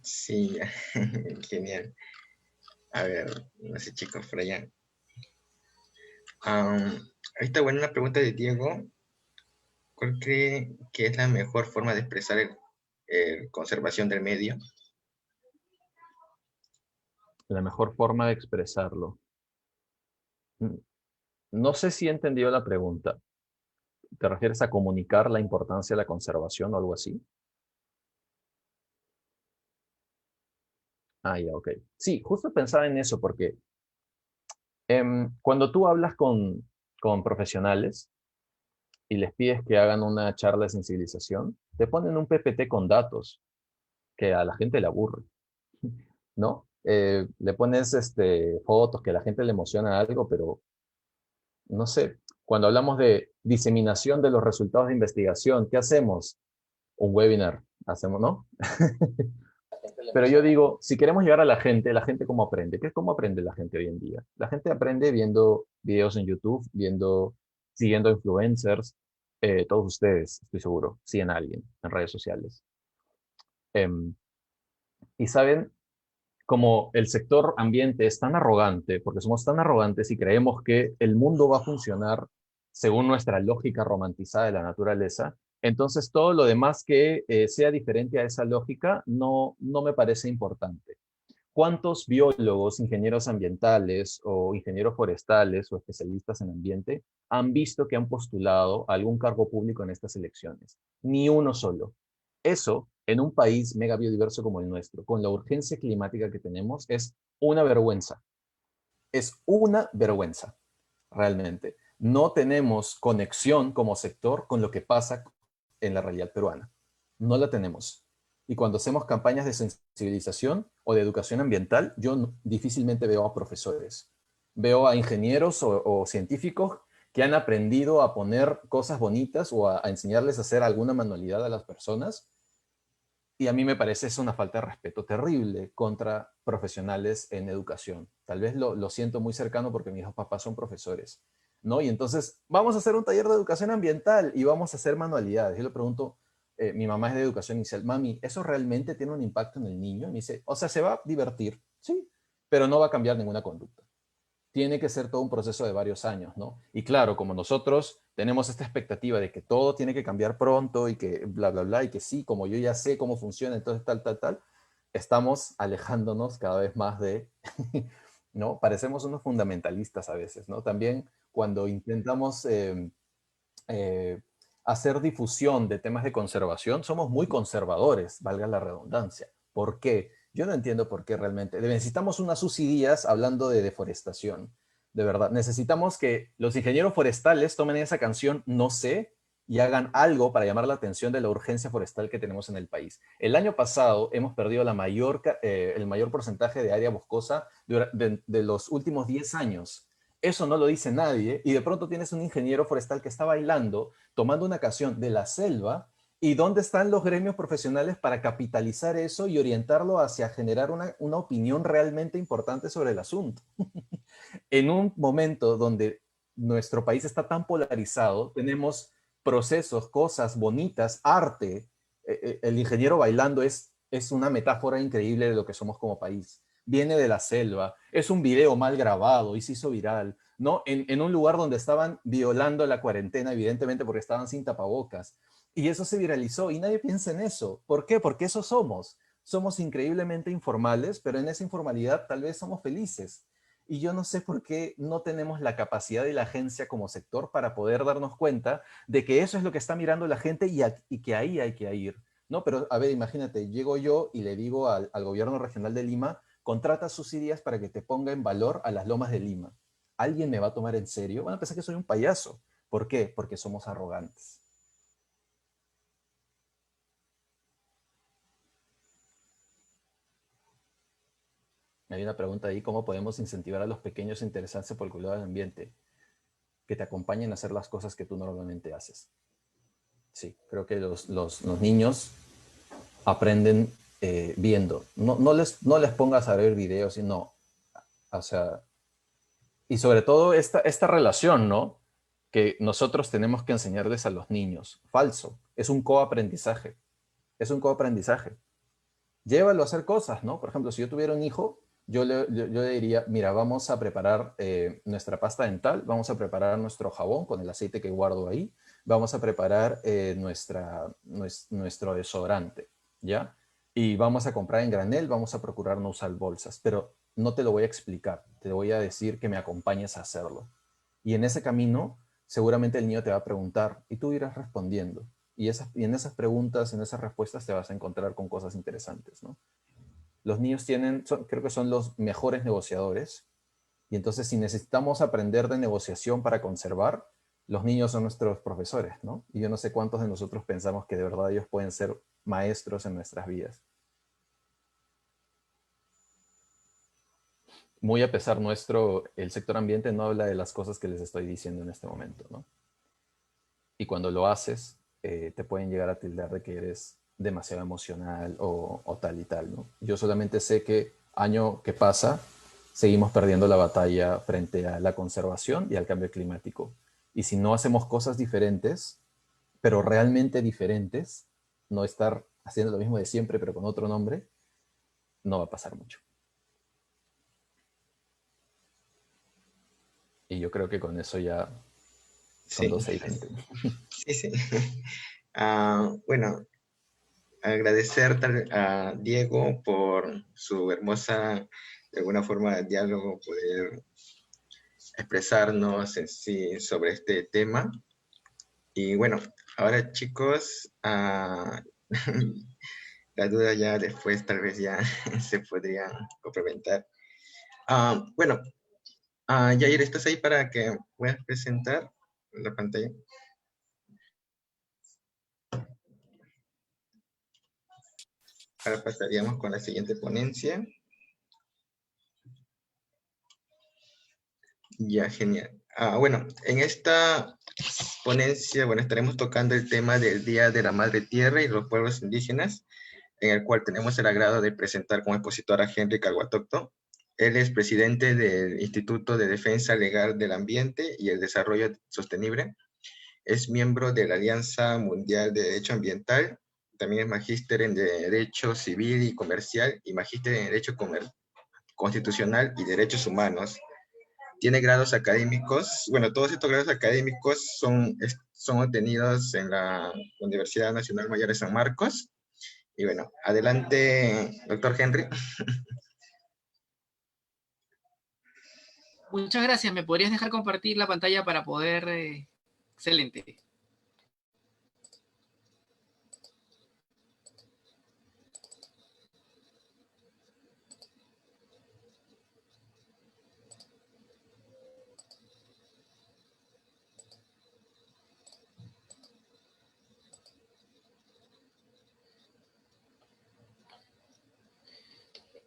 Sí, genial. A ver, no sé, chicos, por allá. Ahorita, bueno, una pregunta de Diego. ¿Cuál cree que es la mejor forma de expresar conservación del medio? La mejor forma de expresarlo. No sé si he entendido la pregunta. ¿Te refieres a comunicar la importancia de la conservación o algo así? Ah, ya, ok. Sí, justo pensaba en eso porque cuando tú hablas con profesionales y les pides que hagan una charla de sensibilización, te ponen un PPT con datos que a la gente le aburre, ¿no? Le pones fotos que a la gente le emociona algo, pero no sé, cuando hablamos de diseminación de los resultados de investigación, ¿qué hacemos? Un webinar, hacemos, ¿no? Pero yo digo, si queremos llegar a la gente cómo aprende. ¿Qué es cómo aprende la gente hoy en día? La gente aprende viendo videos en YouTube, siguiendo influencers. Todos ustedes, estoy seguro, siguen a alguien en redes sociales. Em, y saben, como el sector ambiente es tan arrogante, porque somos tan arrogantes y creemos que el mundo va a funcionar según nuestra lógica romantizada de la naturaleza, entonces todo lo demás que sea diferente a esa lógica no me parece importante. ¿Cuántos biólogos, ingenieros ambientales o ingenieros forestales o especialistas en ambiente han visto que han postulado a algún cargo público en estas elecciones? Ni uno solo. Eso, en un país mega biodiverso como el nuestro, con la urgencia climática que tenemos, es una vergüenza. Es una vergüenza, realmente. No tenemos conexión como sector con lo que pasa en la realidad peruana. No la tenemos. Y cuando hacemos campañas de sensibilización o de educación ambiental, yo difícilmente veo a profesores. Veo a ingenieros o científicos que han aprendido a poner cosas bonitas o a enseñarles a hacer alguna manualidad a las personas. Y a mí me parece es una falta de respeto terrible contra profesionales en educación. Tal vez lo siento muy cercano porque mis dos papás son profesores, ¿no? Y entonces vamos a hacer un taller de educación ambiental y vamos a hacer manualidades. Yo le pregunto, mi mamá es de educación inicial, mami, ¿eso realmente tiene un impacto en el niño? Y me dice, o sea, se va a divertir, sí, pero no va a cambiar ninguna conducta. Tiene que ser todo un proceso de varios años, ¿no? Y claro, como nosotros tenemos esta expectativa de que todo tiene que cambiar pronto y que bla, bla, bla, y que sí, como yo ya sé cómo funciona, entonces tal, tal, tal, estamos alejándonos cada vez más de, ¿no? Parecemos unos fundamentalistas a veces, ¿no? También cuando intentamos eh, hacer difusión de temas de conservación, somos muy conservadores, valga la redundancia. ¿Por qué? Yo no entiendo por qué realmente. Necesitamos unas Susi Díaz hablando de deforestación. De verdad, necesitamos que los ingenieros forestales tomen esa canción No sé y hagan algo para llamar la atención de la urgencia forestal que tenemos en el país. El año pasado hemos perdido el mayor porcentaje de área boscosa de los últimos 10 años. Eso no lo dice nadie y de pronto tienes un ingeniero forestal que está bailando, tomando una canción de la selva. ¿Y dónde están los gremios profesionales para capitalizar eso y orientarlo hacia generar una opinión realmente importante sobre el asunto? En un momento donde nuestro país está tan polarizado, tenemos procesos, cosas bonitas, arte. El ingeniero bailando es una metáfora increíble de lo que somos como país. Viene de la selva, es un video mal grabado y se hizo viral, ¿no? En un lugar donde estaban violando la cuarentena, evidentemente porque estaban sin tapabocas. Y eso se viralizó y nadie piensa en eso. ¿Por qué? Porque eso somos. Somos increíblemente informales, pero en esa informalidad tal vez somos felices. Y yo no sé por qué no tenemos la capacidad de la agencia como sector para poder darnos cuenta de que eso es lo que está mirando la gente y que ahí hay que ir. No, pero a ver, imagínate, llego yo y le digo al gobierno regional de Lima, contrata subsidias para que te ponga en valor a las lomas de Lima. ¿Alguien me va a tomar en serio? Van a pensar que soy un payaso. ¿Por qué? Porque somos arrogantes. Hay una pregunta ahí, ¿cómo podemos incentivar a los pequeños a interesarse por el cuidado del ambiente? Que te acompañen a hacer las cosas que tú normalmente haces. Sí, creo que los niños aprenden viendo. No les pongas a ver videos, sino, o sea, y sobre todo esta relación, ¿no? Que nosotros tenemos que enseñarles a los niños. Falso, es un coaprendizaje. Es un coaprendizaje. Llévalo a hacer cosas, ¿no? Por ejemplo, si yo tuviera un hijo, yo le diría, mira, vamos a preparar nuestra pasta dental, vamos a preparar nuestro jabón con el aceite que guardo ahí, vamos a preparar nuestro desodorante, ¿ya? Y vamos a comprar en granel, vamos a procurar no usar bolsas, pero no te lo voy a explicar, te voy a decir que me acompañes a hacerlo. Y en ese camino, seguramente el niño te va a preguntar y tú irás respondiendo. Y en esas preguntas, en esas respuestas te vas a encontrar con cosas interesantes, ¿no? Los niños creo que son los mejores negociadores. Y entonces si necesitamos aprender de negociación para conservar, los niños son nuestros profesores, ¿no? Y yo no sé cuántos de nosotros pensamos que de verdad ellos pueden ser maestros en nuestras vidas. Muy a pesar nuestro, el sector ambiente no habla de las cosas que les estoy diciendo en este momento, ¿no? Y cuando lo haces, te pueden llegar a tildar de que eres demasiado emocional o tal y tal, ¿no? Yo solamente sé que año que pasa, seguimos perdiendo la batalla frente a la conservación y al cambio climático. Y si no hacemos cosas diferentes, pero realmente diferentes, no estar haciendo lo mismo de siempre, pero con otro nombre, no va a pasar mucho. Y yo creo que con eso ya son Sí, dos evidentes. sí, sí. Bueno, agradecer a Diego por su hermosa, de alguna forma, diálogo, poder expresarnos en sí sobre este tema. Y bueno, ahora chicos, las dudas ya después tal vez ya se podrían complementar. Bueno, Yair, ¿estás ahí para que puedas presentar la pantalla? Ahora pasaríamos con la siguiente ponencia. Ya, genial. Bueno, en esta ponencia, bueno, estaremos tocando el tema del Día de la Madre Tierra y los pueblos indígenas, en el cual tenemos el agrado de presentar como expositor a Henry Calguatocto. Él es presidente del Instituto de Defensa Legal del Ambiente y el Desarrollo Sostenible. Es miembro de la Alianza Mundial de Derecho Ambiental. También es magíster en Derecho Civil y Comercial y magíster en Derecho Constitucional y Derechos Humanos. Tiene grados académicos, bueno, todos estos grados académicos son obtenidos en la Universidad Nacional Mayor de San Marcos. Y bueno, adelante, doctor Henry. Muchas gracias. ¿Me podrías dejar compartir la pantalla para poder...? Excelente.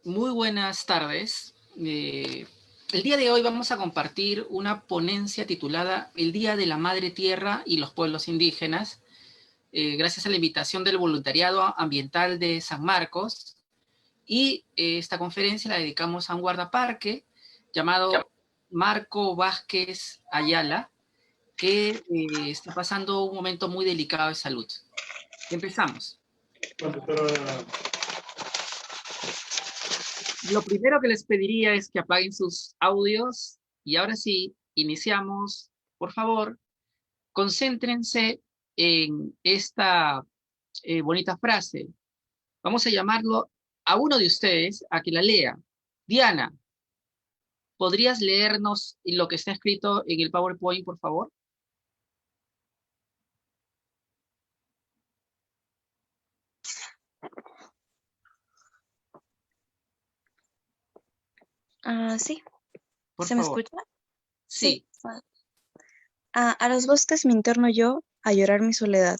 Muy buenas tardes. El día de hoy vamos a compartir una ponencia titulada El Día de la Madre Tierra y los Pueblos Indígenas, gracias a la invitación del Voluntariado Ambiental de San Marcos. Y esta conferencia la dedicamos a un guardaparque llamado Marco Vázquez Ayala, que está pasando un momento muy delicado de salud. Empezamos. Lo primero que les pediría es que apaguen sus audios y ahora sí, iniciamos. Por favor, concéntrense en esta bonita frase. Vamos a llamarlo a uno de ustedes a que la lea. Diana, ¿podrías leernos lo que está escrito en el PowerPoint, por favor? Sí. Por ¿Se me favor. escucha? Sí. A los bosques me interno yo a llorar mi soledad,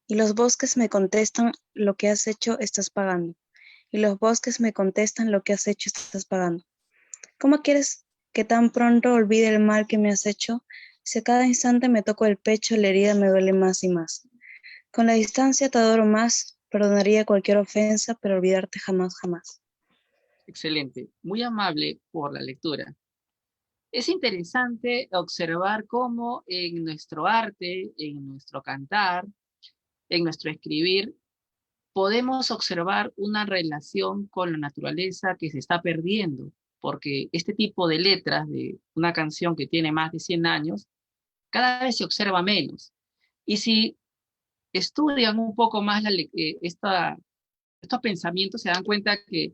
y los bosques me contestan lo que has hecho estás pagando, y los bosques me contestan lo que has hecho estás pagando. ¿Cómo quieres que tan pronto olvide el mal que me has hecho? Si a cada instante me toco el pecho, la herida me duele más y más. Con la distancia te adoro más, perdonaría cualquier ofensa, pero olvidarte jamás, jamás. Excelente, muy amable por la lectura. Es interesante observar cómo en nuestro arte, en nuestro cantar, en nuestro escribir, podemos observar una relación con la naturaleza que se está perdiendo, porque este tipo de letras de una canción que tiene más de 100 años, cada vez se observa menos. Y si estudian un poco más estos pensamientos, se dan cuenta que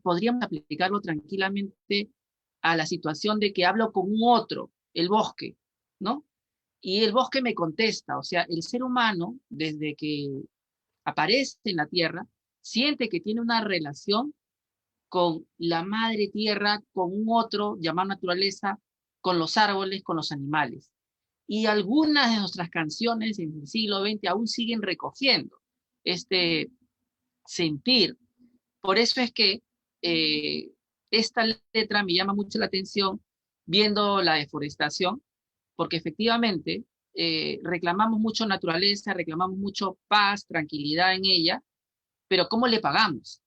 podríamos aplicarlo tranquilamente a la situación de que hablo con un otro, el bosque, ¿no? Y el bosque me contesta, o sea, el ser humano, desde que aparece en la tierra, siente que tiene una relación con la madre tierra, con un otro llamado naturaleza, con los árboles, con los animales. Y algunas de nuestras canciones en el siglo XX aún siguen recogiendo este sentir. Por eso es que esta letra me llama mucho la atención viendo la deforestación, porque efectivamente reclamamos mucho naturaleza, reclamamos mucho paz, tranquilidad en ella, pero ¿cómo le pagamos?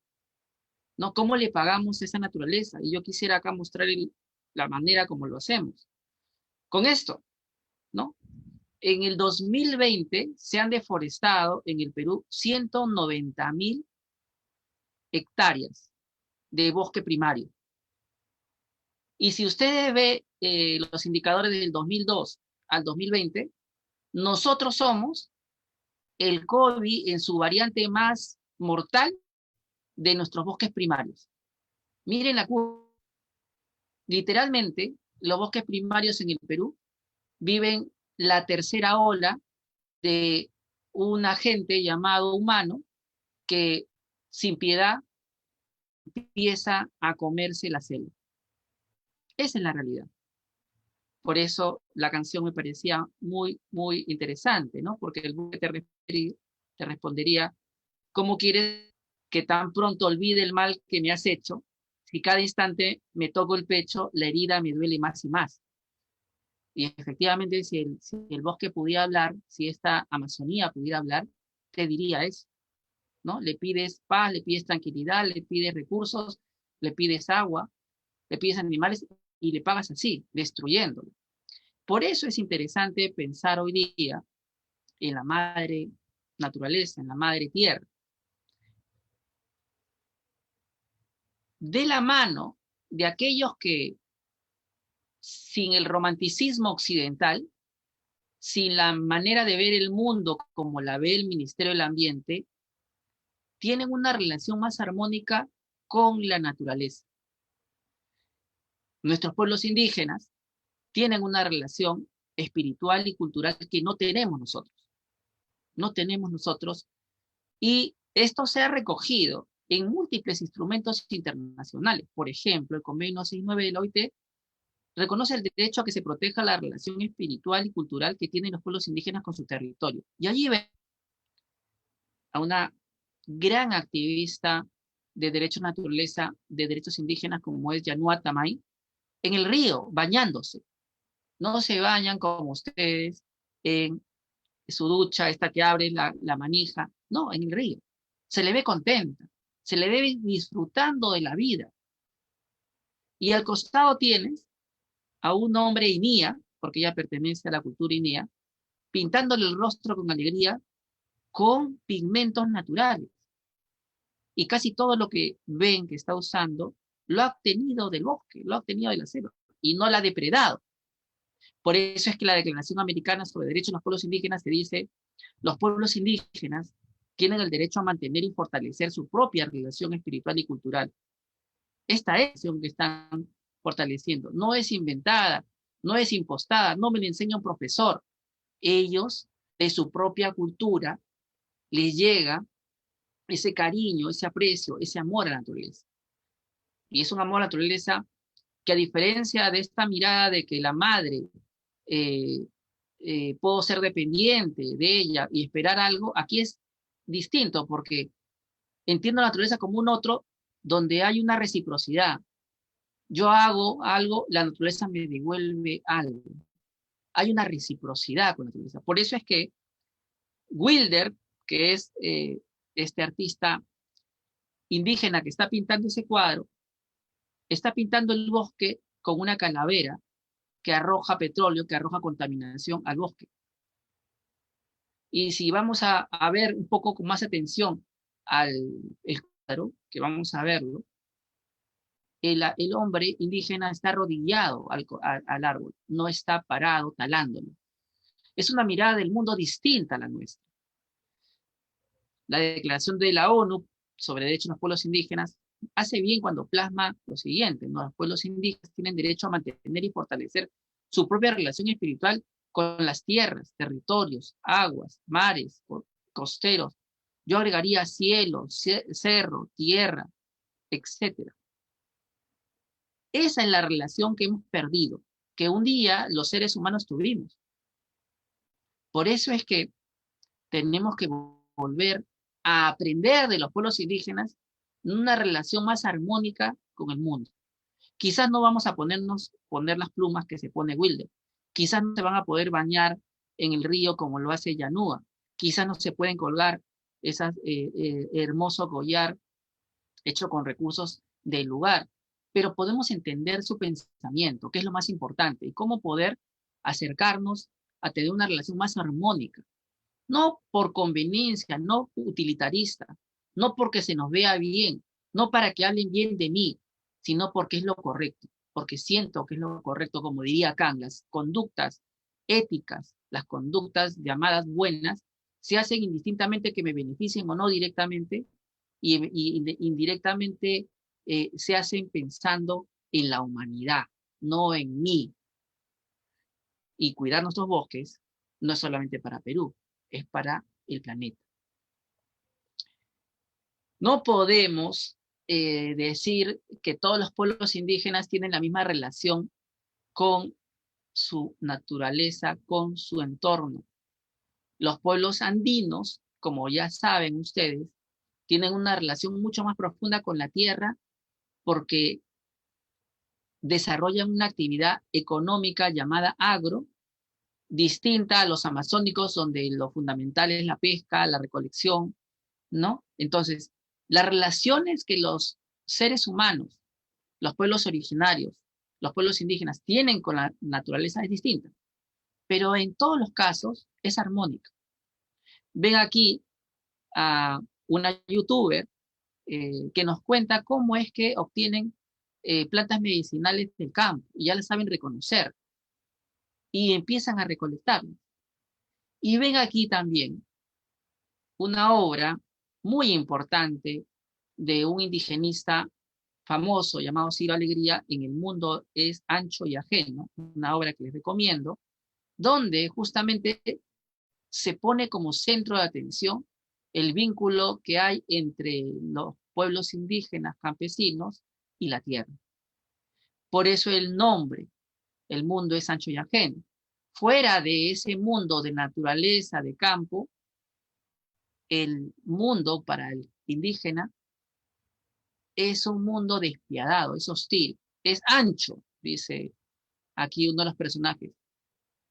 ¿No? ¿Cómo le pagamos a esa naturaleza? Y yo quisiera acá mostrar la manera como lo hacemos. Con esto, ¿no? En el 2020 se han deforestado en el Perú 190.000 hectáreas de bosque primario. Y si ustedes ve los indicadores del 2002 al 2020, nosotros somos el COVID en su variante más mortal de nuestros bosques primarios. Miren la curva. Literalmente, los bosques primarios en el Perú viven la tercera ola de un agente llamado humano que sin piedad empieza a comerse la selva. Esa es la realidad. Por eso la canción me parecía muy, muy interesante, ¿no? Porque el bosque te respondería, ¿cómo quieres que tan pronto olvide el mal que me has hecho? Si cada instante me toco el pecho, la herida me duele más y más. Y efectivamente, si el bosque pudiera hablar, si esta Amazonía pudiera hablar, te diría eso, ¿no? Le pides paz, le pides tranquilidad, le pides recursos, le pides agua, le pides animales y le pagas así, destruyéndolo. Por eso es interesante pensar hoy día en la madre naturaleza, en la madre tierra. De la mano de aquellos que, sin el romanticismo occidental, sin la manera de ver el mundo como la ve el Ministerio del Ambiente, tienen una relación más armónica con la naturaleza. Nuestros pueblos indígenas tienen una relación espiritual y cultural que no tenemos nosotros. No tenemos nosotros. Y esto se ha recogido en múltiples instrumentos internacionales. Por ejemplo, el Convenio 69 de la OIT reconoce el derecho a que se proteja la relación espiritual y cultural que tienen los pueblos indígenas con su territorio. Y allí ven a una gran activista de derechos naturaleza, de derechos indígenas, como es Yanua Tamay, en el río, bañándose. No se bañan como ustedes en su ducha, esta que abre la manija. No, en el río. Se le ve contenta, se le ve disfrutando de la vida. Y al costado tienes a un hombre inia, porque ella pertenece a la cultura inia, pintándole el rostro con alegría, con pigmentos naturales. Y casi todo lo que ven que está usando, lo ha obtenido del bosque, lo ha obtenido de la selva, y no la ha depredado. Por eso es que la Declaración Americana sobre Derechos de los Pueblos Indígenas se dice, los pueblos indígenas tienen el derecho a mantener y fortalecer su propia relación espiritual y cultural. Esta es la que están fortaleciendo. No es inventada, no es impostada, no me lo enseña un profesor. Ellos, de su propia cultura, les llega ese cariño, ese aprecio, ese amor a la naturaleza. Y es un amor a la naturaleza que, a diferencia de esta mirada de que la madre puedo ser dependiente de ella y esperar algo, aquí es distinto porque entiendo la naturaleza como un otro donde hay una reciprocidad. Yo hago algo, la naturaleza me devuelve algo. Hay una reciprocidad con la naturaleza. Por eso es que Wilder, que es este artista indígena que está pintando ese cuadro, está pintando el bosque con una calavera que arroja petróleo, que arroja contaminación al bosque. Y si vamos a ver un poco con más atención el cuadro, que vamos a verlo, el hombre indígena está arrodillado al árbol, no está parado talándolo. Es una mirada del mundo distinta a la nuestra. La Declaración de la ONU sobre Derechos de los Pueblos Indígenas hace bien cuando plasma lo siguiente, ¿no? Los pueblos indígenas tienen derecho a mantener y fortalecer su propia relación espiritual con las tierras, territorios, aguas, mares, costeros. Yo agregaría cielo, cerro, tierra, etc. Esa es la relación que hemos perdido, que un día los seres humanos tuvimos. Por eso es que tenemos que volver a aprender de los pueblos indígenas una relación más armónica con el mundo. Quizás no vamos a poner las plumas que se pone Wilder. Quizás no se van a poder bañar en el río como lo hace Yanúa. Quizás no se pueden colgar ese hermoso collar hecho con recursos del lugar. Pero podemos entender su pensamiento, que es lo más importante, y cómo poder acercarnos a tener una relación más armónica. No por conveniencia, no utilitarista, no porque se nos vea bien, no para que hablen bien de mí, sino porque es lo correcto, porque siento que es lo correcto, como diría Kant, las conductas éticas, las conductas llamadas buenas, se hacen indistintamente que me beneficien o no directamente, y indirectamente se hacen pensando en la humanidad, no en mí. Y cuidar nuestros bosques no es solamente para Perú, es para el planeta. No podemos decir que todos los pueblos indígenas tienen la misma relación con su naturaleza, con su entorno. Los pueblos andinos, como ya saben ustedes, tienen una relación mucho más profunda con la tierra porque desarrollan una actividad económica llamada agro, distinta a los amazónicos, donde lo fundamental es la pesca, la recolección, ¿no? Entonces, las relaciones que los seres humanos, los pueblos originarios, los pueblos indígenas tienen con la naturaleza es distinta, pero en todos los casos es armónica. Ven aquí a una youtuber que nos cuenta cómo es que obtienen plantas medicinales del campo y ya las saben reconocer y empiezan a recolectarlas. Y ven aquí también una obra muy importante de un indigenista famoso llamado Ciro Alegría, En el mundo es ancho y ajeno, una obra que les recomiendo, donde justamente se pone como centro de atención el vínculo que hay entre los pueblos indígenas campesinos y la tierra. Por eso el nombre, El mundo es ancho y ajeno. Fuera de ese mundo de naturaleza, de campo, el mundo para el indígena es un mundo despiadado, es hostil, es ancho, dice aquí uno de los personajes.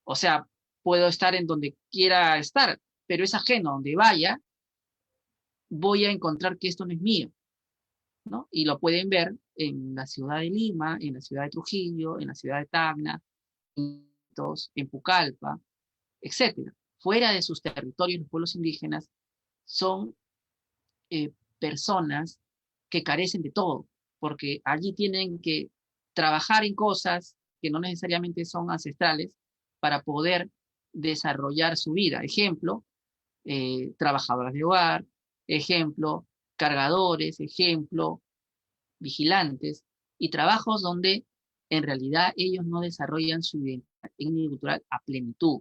O sea, puedo estar en donde quiera estar, pero es ajeno, donde vaya, voy a encontrar que esto no es mío, ¿no? Y lo pueden ver en la ciudad de Lima, en la ciudad de Trujillo, en la ciudad de Tacna, en Pucallpa, etc. Fuera de sus territorios, los pueblos indígenas son personas que carecen de todo, porque allí tienen que trabajar en cosas que no necesariamente son ancestrales para poder desarrollar su vida. Ejemplo, trabajadoras de hogar, ejemplo, cargadores, ejemplo, vigilantes, y trabajos donde en realidad ellos no desarrollan su identidad étnico-cultural a plenitud.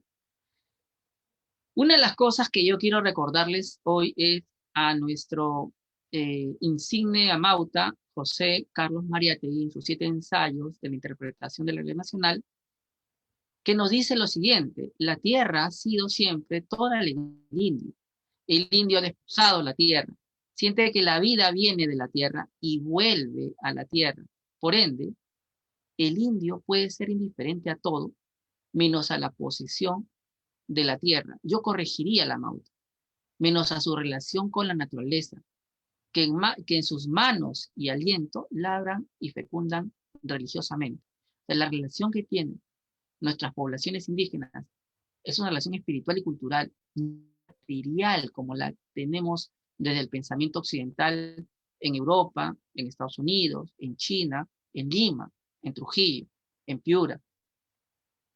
Una de las cosas que yo quiero recordarles hoy es a nuestro insigne amauta, José Carlos Mariátegui, en sus 7 ensayos de la interpretación de la ley nacional, que nos dice lo siguiente: la tierra ha sido siempre toda el indio. El indio ha desposado la tierra, siente que la vida viene de la tierra y vuelve a la tierra. Por ende, el indio puede ser indiferente a todo, menos a la posesión de la tierra. Yo corregiría la Mauta, menos a su relación con la naturaleza, que en sus manos y aliento labran y fecundan religiosamente. O sea, la relación que tienen nuestras poblaciones indígenas es una relación espiritual y cultural, material, como la tenemos desde el pensamiento occidental en Europa, en Estados Unidos, en China, en Lima, en Trujillo, en Piura,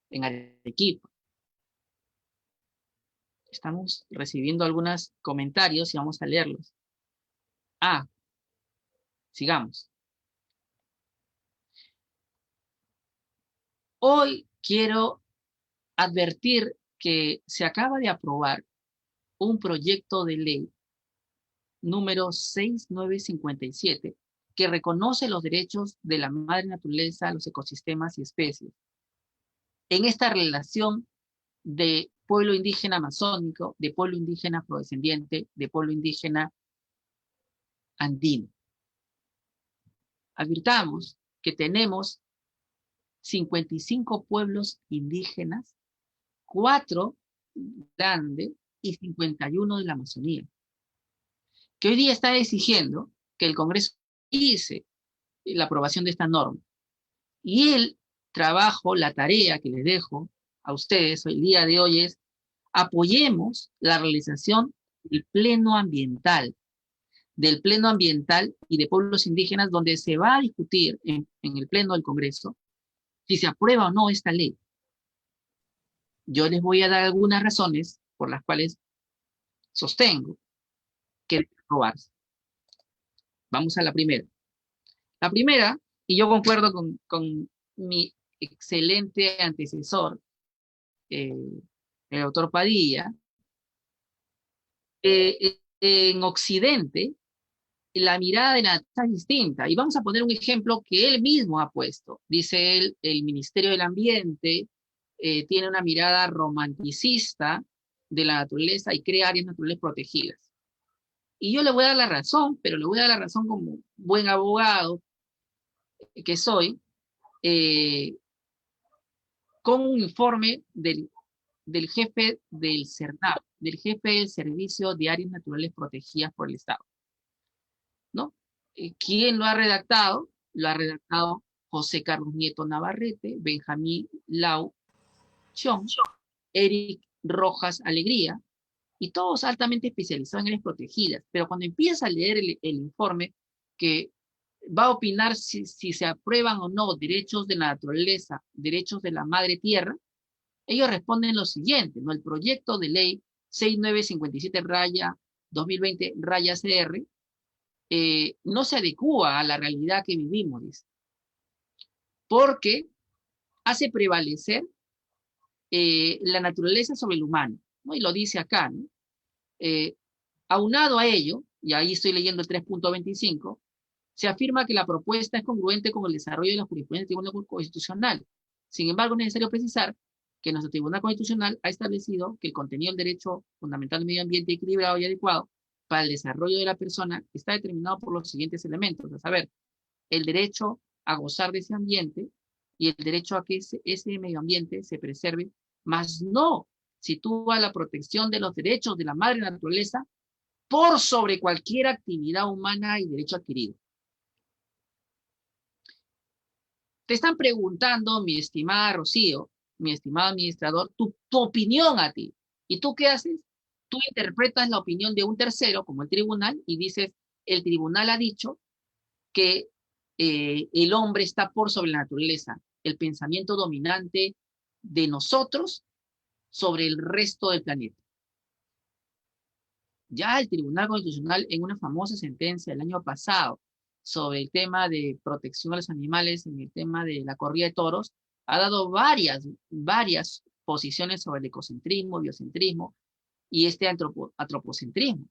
en Arequipa. Estamos recibiendo algunos comentarios y vamos a leerlos. Sigamos. Hoy quiero advertir que se acaba de aprobar un proyecto de ley número 6957 que reconoce los derechos de la madre naturaleza, los ecosistemas y especies. En esta relación de pueblo indígena amazónico, de pueblo indígena afrodescendiente, de pueblo indígena andino. Advirtamos que tenemos 55 pueblos indígenas, 4 grandes y 51 de la Amazonía, que hoy día está exigiendo que el Congreso hice la aprobación de esta norma. Y el trabajo, la tarea que les dejo a ustedes el día de hoy es: apoyemos la realización del pleno ambiental y de pueblos indígenas, donde se va a discutir en el pleno del Congreso si se aprueba o no esta ley. Yo les voy a dar algunas razones por las cuales sostengo que debe aprobarse. Vamos a la primera. La primera, y yo concuerdo con mi excelente antecesor, el doctor Padilla, en Occidente la mirada de la naturaleza es distinta. Y vamos a poner un ejemplo que él mismo ha puesto. Dice él, el Ministerio del Ambiente tiene una mirada romanticista de la naturaleza y crea áreas naturales protegidas. Y yo le voy a dar la razón, pero le voy a dar la razón como buen abogado que soy, con un informe del jefe del CERNAP, del jefe del Servicio de Áreas Naturales Protegidas por el Estado, ¿no? ¿Quién lo ha redactado? Lo ha redactado José Carlos Nieto Navarrete, Benjamín Lau Chong, Eric Rojas Alegría, y todos altamente especializados en áreas protegidas. Pero cuando empieza a leer el informe, que va a opinar si se aprueban o no derechos de la naturaleza, derechos de la madre tierra, ellos responden lo siguiente, ¿no? El proyecto de ley 6957-2020-CR no se adecúa a la realidad que vivimos, dice, porque hace prevalecer la naturaleza sobre el humano, ¿no? Y lo dice acá, ¿no? Aunado a ello, y ahí estoy leyendo el 3.25, se afirma que la propuesta es congruente con el desarrollo de la jurisprudencia del Tribunal Constitucional. Sin embargo, es necesario precisar que nuestro Tribunal Constitucional ha establecido que el contenido del derecho fundamental del medio ambiente equilibrado y adecuado para el desarrollo de la persona está determinado por los siguientes elementos, a saber, el derecho a gozar de ese ambiente y el derecho a que ese medio ambiente se preserve, mas no sitúa la protección de los derechos de la madre naturaleza por sobre cualquier actividad humana y derecho adquirido. Te están preguntando, mi estimada Rocío, mi estimado administrador, tu opinión a ti. ¿Y tú qué haces? Tú interpretas la opinión de un tercero, como el tribunal, y dices, el tribunal ha dicho que el hombre está por sobre la naturaleza, el pensamiento dominante de nosotros sobre el resto del planeta. Ya el Tribunal Constitucional, en una famosa sentencia del año pasado sobre el tema de protección a los animales, en el tema de la corrida de toros, ha dado varias posiciones sobre el ecocentrismo, biocentrismo y este antropocentrismo,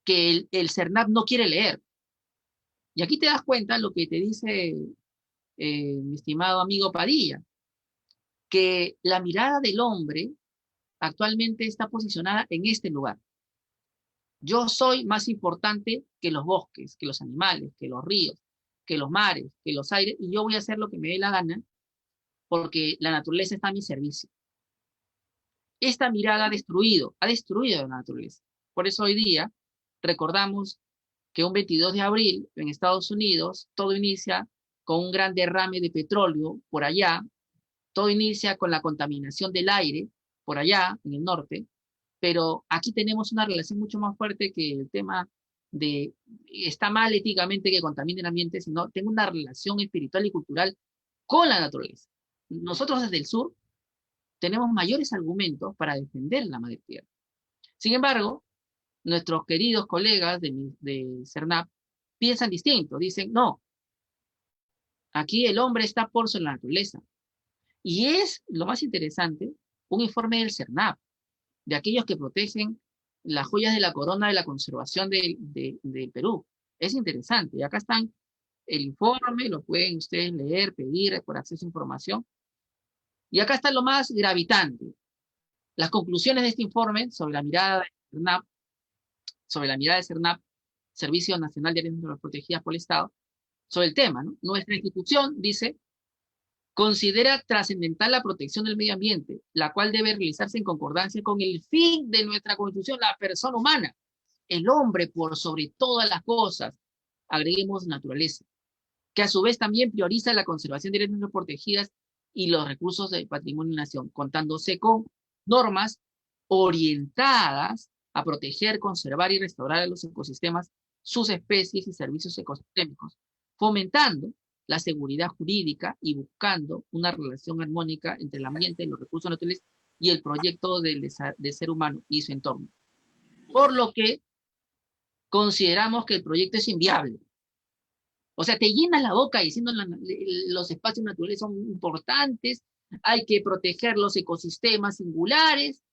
que el CERNAP no quiere leer. Y aquí te das cuenta lo que te dice mi estimado amigo Padilla. que la mirada del hombre actualmente está posicionada en este lugar. Yo soy más importante que los bosques, que los animales, que los ríos, que los mares, que los aires, y yo voy a hacer lo que me dé la gana porque la naturaleza está a mi servicio. Esta mirada ha destruido la naturaleza. Por eso hoy día recordamos que un 22 de abril en Estados Unidos todo inicia con un gran derrame de petróleo por allá, todo inicia con la contaminación del aire por allá en el norte, pero aquí tenemos una relación mucho más fuerte que el tema de está mal éticamente que contamine el ambiente, sino tengo una relación espiritual y cultural con la naturaleza. Nosotros desde el sur tenemos mayores argumentos para defender la madre tierra. Sin embargo, nuestros queridos colegas de CERNAP piensan distinto, dicen, no, aquí el hombre está por sobre la naturaleza. Y es, lo más interesante, un informe del CERNAP, de aquellos que protegen las joyas de la corona de la conservación del Perú. Es interesante. Y acá están el informe, lo pueden ustedes leer, pedir por acceso a información. Y acá está lo más gravitante. Las conclusiones de este informe sobre la mirada de CERNAP, Servicio Nacional de Áreas Naturales Protegidas por el Estado, sobre el tema, ¿no? Nuestra institución, dice, considera trascendental la protección del medio ambiente, la cual debe realizarse en concordancia con el fin de nuestra Constitución, la persona humana, el hombre por sobre todas las cosas, agreguemos naturaleza, que a su vez también prioriza la conservación de áreas protegidas y los recursos del patrimonio de la nación, contándose con normas orientadas a proteger, conservar y restaurar los ecosistemas, sus especies y servicios ecosistémicos, fomentando la seguridad jurídica y buscando una relación armónica entre el ambiente, los recursos naturales y el proyecto del ser humano y su entorno. Por lo que consideramos que el proyecto es inviable. O sea, te llenas la boca diciendo los espacios naturales son importantes, hay que proteger los ecosistemas singulares,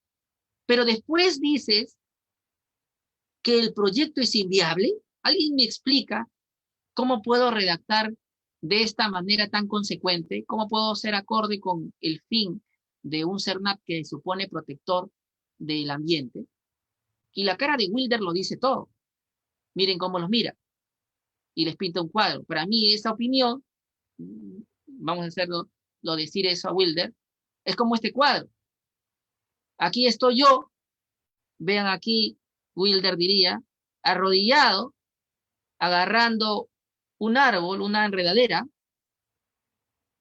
pero después dices que el proyecto es inviable. ¿Alguien me explica cómo puedo redactar de esta manera tan consecuente? ¿Cómo puedo ser acorde con el fin de un CERNAP que supone protector del ambiente? Y la cara de Wilder lo dice todo. Miren cómo los mira. Y les pinta un cuadro. Para mí esa opinión, vamos a hacerlo, decir eso a Wilder, es como este cuadro. Aquí estoy yo, vean aquí, Wilder diría, arrodillado, agarrando un árbol, una enredadera,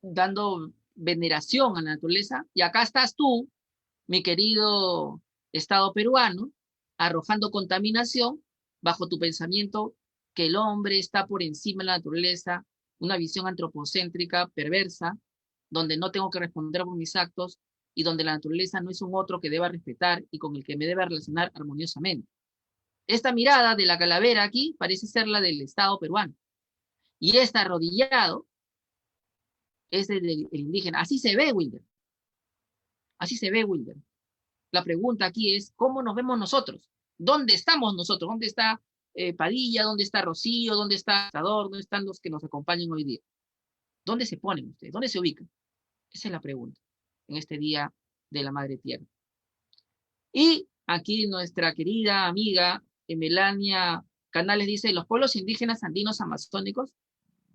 dando veneración a la naturaleza, y acá estás tú, mi querido Estado peruano, arrojando contaminación bajo tu pensamiento que el hombre está por encima de la naturaleza, una visión antropocéntrica, perversa, donde no tengo que responder por mis actos y donde la naturaleza no es un otro que deba respetar y con el que me deba relacionar armoniosamente. Esta mirada de la calavera aquí parece ser la del Estado peruano. Y este arrodillado es el indígena. Así se ve Wilder. Así se ve Wilder. La pregunta aquí es, ¿cómo nos vemos nosotros? ¿Dónde estamos nosotros? ¿Dónde está Padilla? ¿Dónde está Rocío? ¿Dónde está Salvador? ¿Dónde están los que nos acompañan hoy día? ¿Dónde se ponen ustedes? ¿Dónde se ubican? Esa es la pregunta en este día de la Madre Tierra. Y aquí nuestra querida amiga Melania Canales dice, los pueblos indígenas andinos amazónicos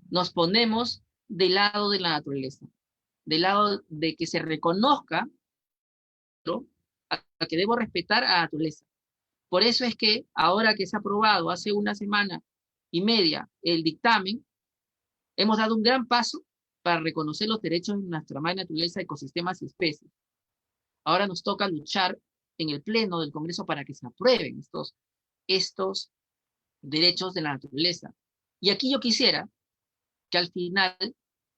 nos ponemos del lado de la naturaleza, del lado de que se reconozca a que debo respetar a la naturaleza. Por eso es que ahora que se ha aprobado hace una semana y media el dictamen, hemos dado un gran paso para reconocer los derechos de nuestra madre naturaleza, ecosistemas y especies. Ahora nos toca luchar en el pleno del Congreso para que se aprueben estos derechos de la naturaleza. Y aquí yo quisiera que al final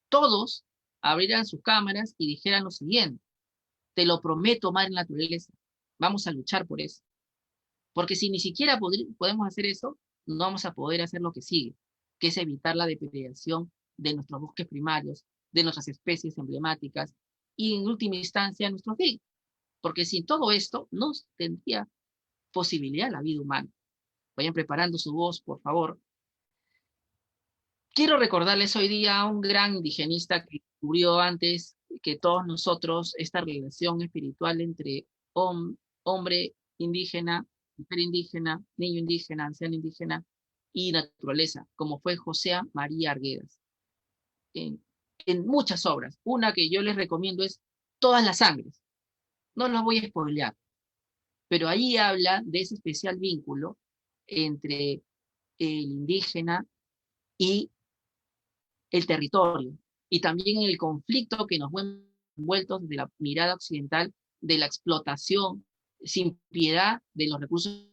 todos abrieran sus cámaras y dijeran lo siguiente: te lo prometo, madre naturaleza, vamos a luchar por eso. Porque si ni siquiera podemos hacer eso, no vamos a poder hacer lo que sigue, que es evitar la depredación de nuestros bosques primarios, de nuestras especies emblemáticas y en última instancia nuestro fin. Porque sin todo esto no tendría posibilidad la vida humana. Vayan preparando su voz, por favor. Quiero recordarles hoy día a un gran indigenista que murió antes que todos nosotros, esta relación espiritual entre hombre indígena, mujer indígena, niño indígena, anciano indígena y naturaleza, como fue José María Arguedas. En muchas obras. Una que yo les recomiendo es Todas las Sangres. No las voy a spoilear, pero ahí habla de ese especial vínculo entre el indígena y el territorio, y también en el conflicto que nos ven envueltos de la mirada occidental de la explotación sin piedad de los recursos,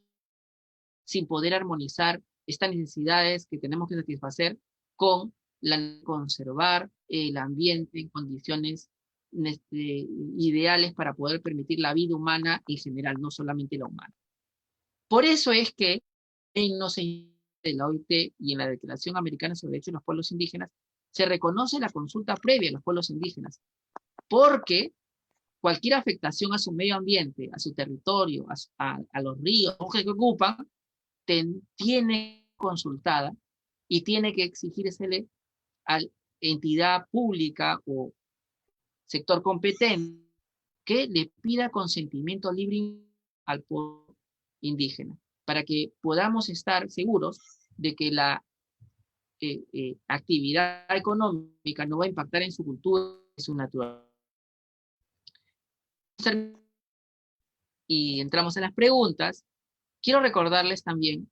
sin poder armonizar estas necesidades que tenemos que satisfacer con conservar el ambiente en condiciones ideales para poder permitir la vida humana en general, no solamente la humana. Por eso es que en la OIT y en la Declaración Americana sobre Derechos de los Pueblos Indígenas se reconoce la consulta previa a los pueblos indígenas, porque cualquier afectación a su medio ambiente, a su territorio, a los ríos que ocupan, tiene consultada y tiene que exigírsele a la entidad pública o sector competente que le pida consentimiento libre al pueblo indígena, para que podamos estar seguros de que la actividad económica no va a impactar en su cultura, en su naturaleza. Y entramos en las preguntas. Quiero recordarles también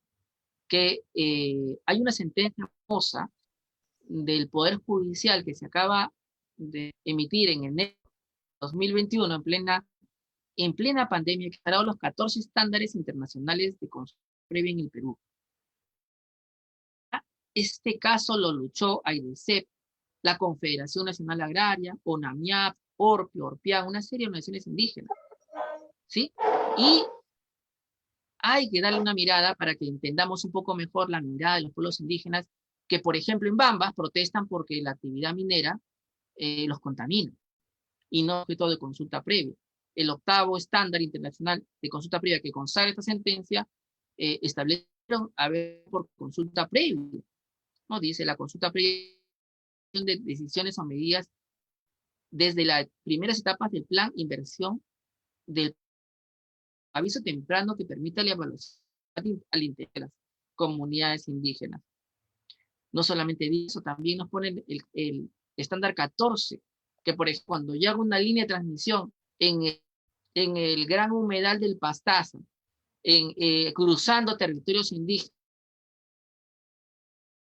que hay una sentencia famosa del Poder Judicial que se acaba de emitir en enero de 2021, en plena pandemia, que ha dado los 14 estándares internacionales de consulta previa en el Perú. Este caso lo luchó AIDESEP, la Confederación Nacional Agraria, ONAMIAP, ORPI, ORPIAN, una serie de organizaciones indígenas, ¿sí? Y hay que darle una mirada para que entendamos un poco mejor la mirada de los pueblos indígenas que, por ejemplo, en Bambas protestan porque la actividad minera los contamina y no objeto de consulta previa. El 8º estándar internacional de consulta previa que consagra esta sentencia establecieron por consulta previa, ¿no? Dice la consulta previa de decisiones o medidas desde las primeras etapas del plan inversión del aviso temprano que permita la evaluación al interior de las comunidades indígenas. No solamente eso, también nos ponen el estándar 14, que por ejemplo, cuando yo hago una línea de transmisión en el gran humedal del Pastaza, cruzando territorios indígenas,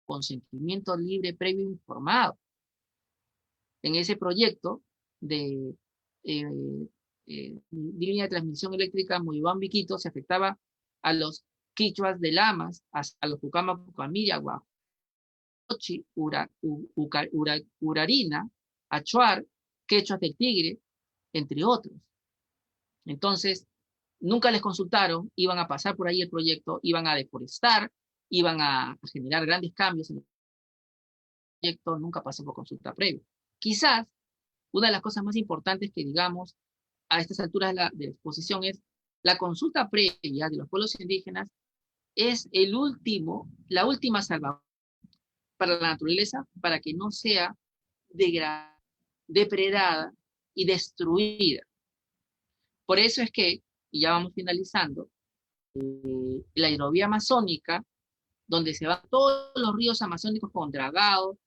consentimiento libre, previo informado. En ese proyecto de línea de transmisión eléctrica Moyobamba-Quito se afectaba a los quichuas de Lamas, a los Pucama, Pucamilla, Guajochi, Urarina, Achuar, quechuas del Tigre, entre otros. Entonces, nunca les consultaron, iban a pasar por ahí el proyecto, iban a deforestar, iban a generar grandes cambios en el proyecto, nunca pasó por consulta previa. Quizás, una de las cosas más importantes que digamos a estas alturas de la exposición es la consulta previa de los pueblos indígenas es la última salvaguardia para la naturaleza, para que no sea degradada, depredada y destruida. Por eso es que, y ya vamos finalizando, la hidrovía amazónica, donde se van todos los ríos amazónicos con dragado,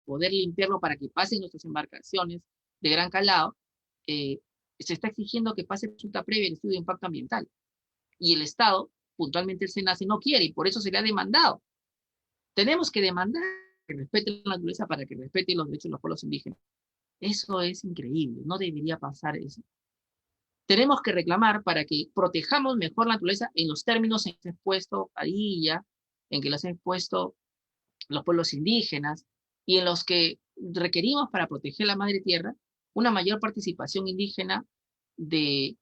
poder limpiarlo para que pasen nuestras embarcaciones de gran calado, se está exigiendo que pase consulta previa el estudio de impacto ambiental. Y el Estado, puntualmente el SENACE, no quiere, y por eso se le ha demandado. Tenemos que demandar que respete la naturaleza para que respete los derechos de los pueblos indígenas. Eso es increíble, no debería pasar eso. Tenemos que reclamar para que protejamos mejor la naturaleza en los términos en que se ha expuesto Padilla, en que los han expuesto los pueblos indígenas, y en los que requerimos para proteger la madre tierra una mayor participación indígena de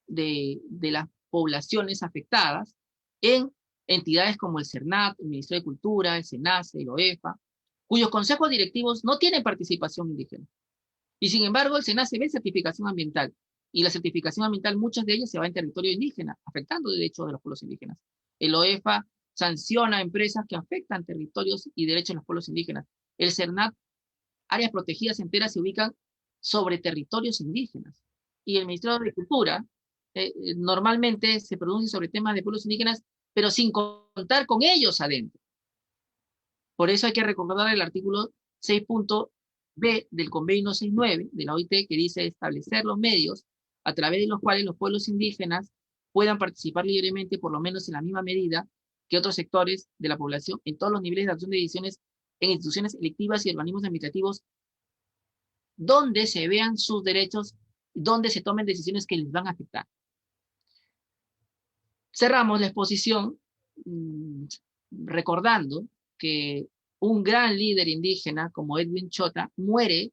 las poblaciones afectadas en entidades como el CERNAT, el Ministerio de Cultura, el SENACE, el OEFA, cuyos consejos directivos no tienen participación indígena. Y sin embargo, el SENACE ve certificación ambiental, y la certificación ambiental, muchas de ellas se va en territorio indígena, afectando derechos de los pueblos indígenas. El OEFA sanciona a empresas que afectan territorios y derechos de los pueblos indígenas. El CERNAT, áreas protegidas enteras se ubican sobre territorios indígenas. Y el Ministerio de Agricultura normalmente se pronuncia sobre temas de pueblos indígenas, pero sin contar con ellos adentro. Por eso hay que recordar el artículo 6.b del convenio 69 de la OIT, que dice establecer los medios a través de los cuales los pueblos indígenas puedan participar libremente, por lo menos en la misma medida que otros sectores de la población, en todos los niveles de adopción de decisiones en instituciones electivas y organismos administrativos, donde se vean sus derechos, donde se tomen decisiones que les van a afectar. Cerramos la exposición recordando que un gran líder indígena como Edwin Chota muere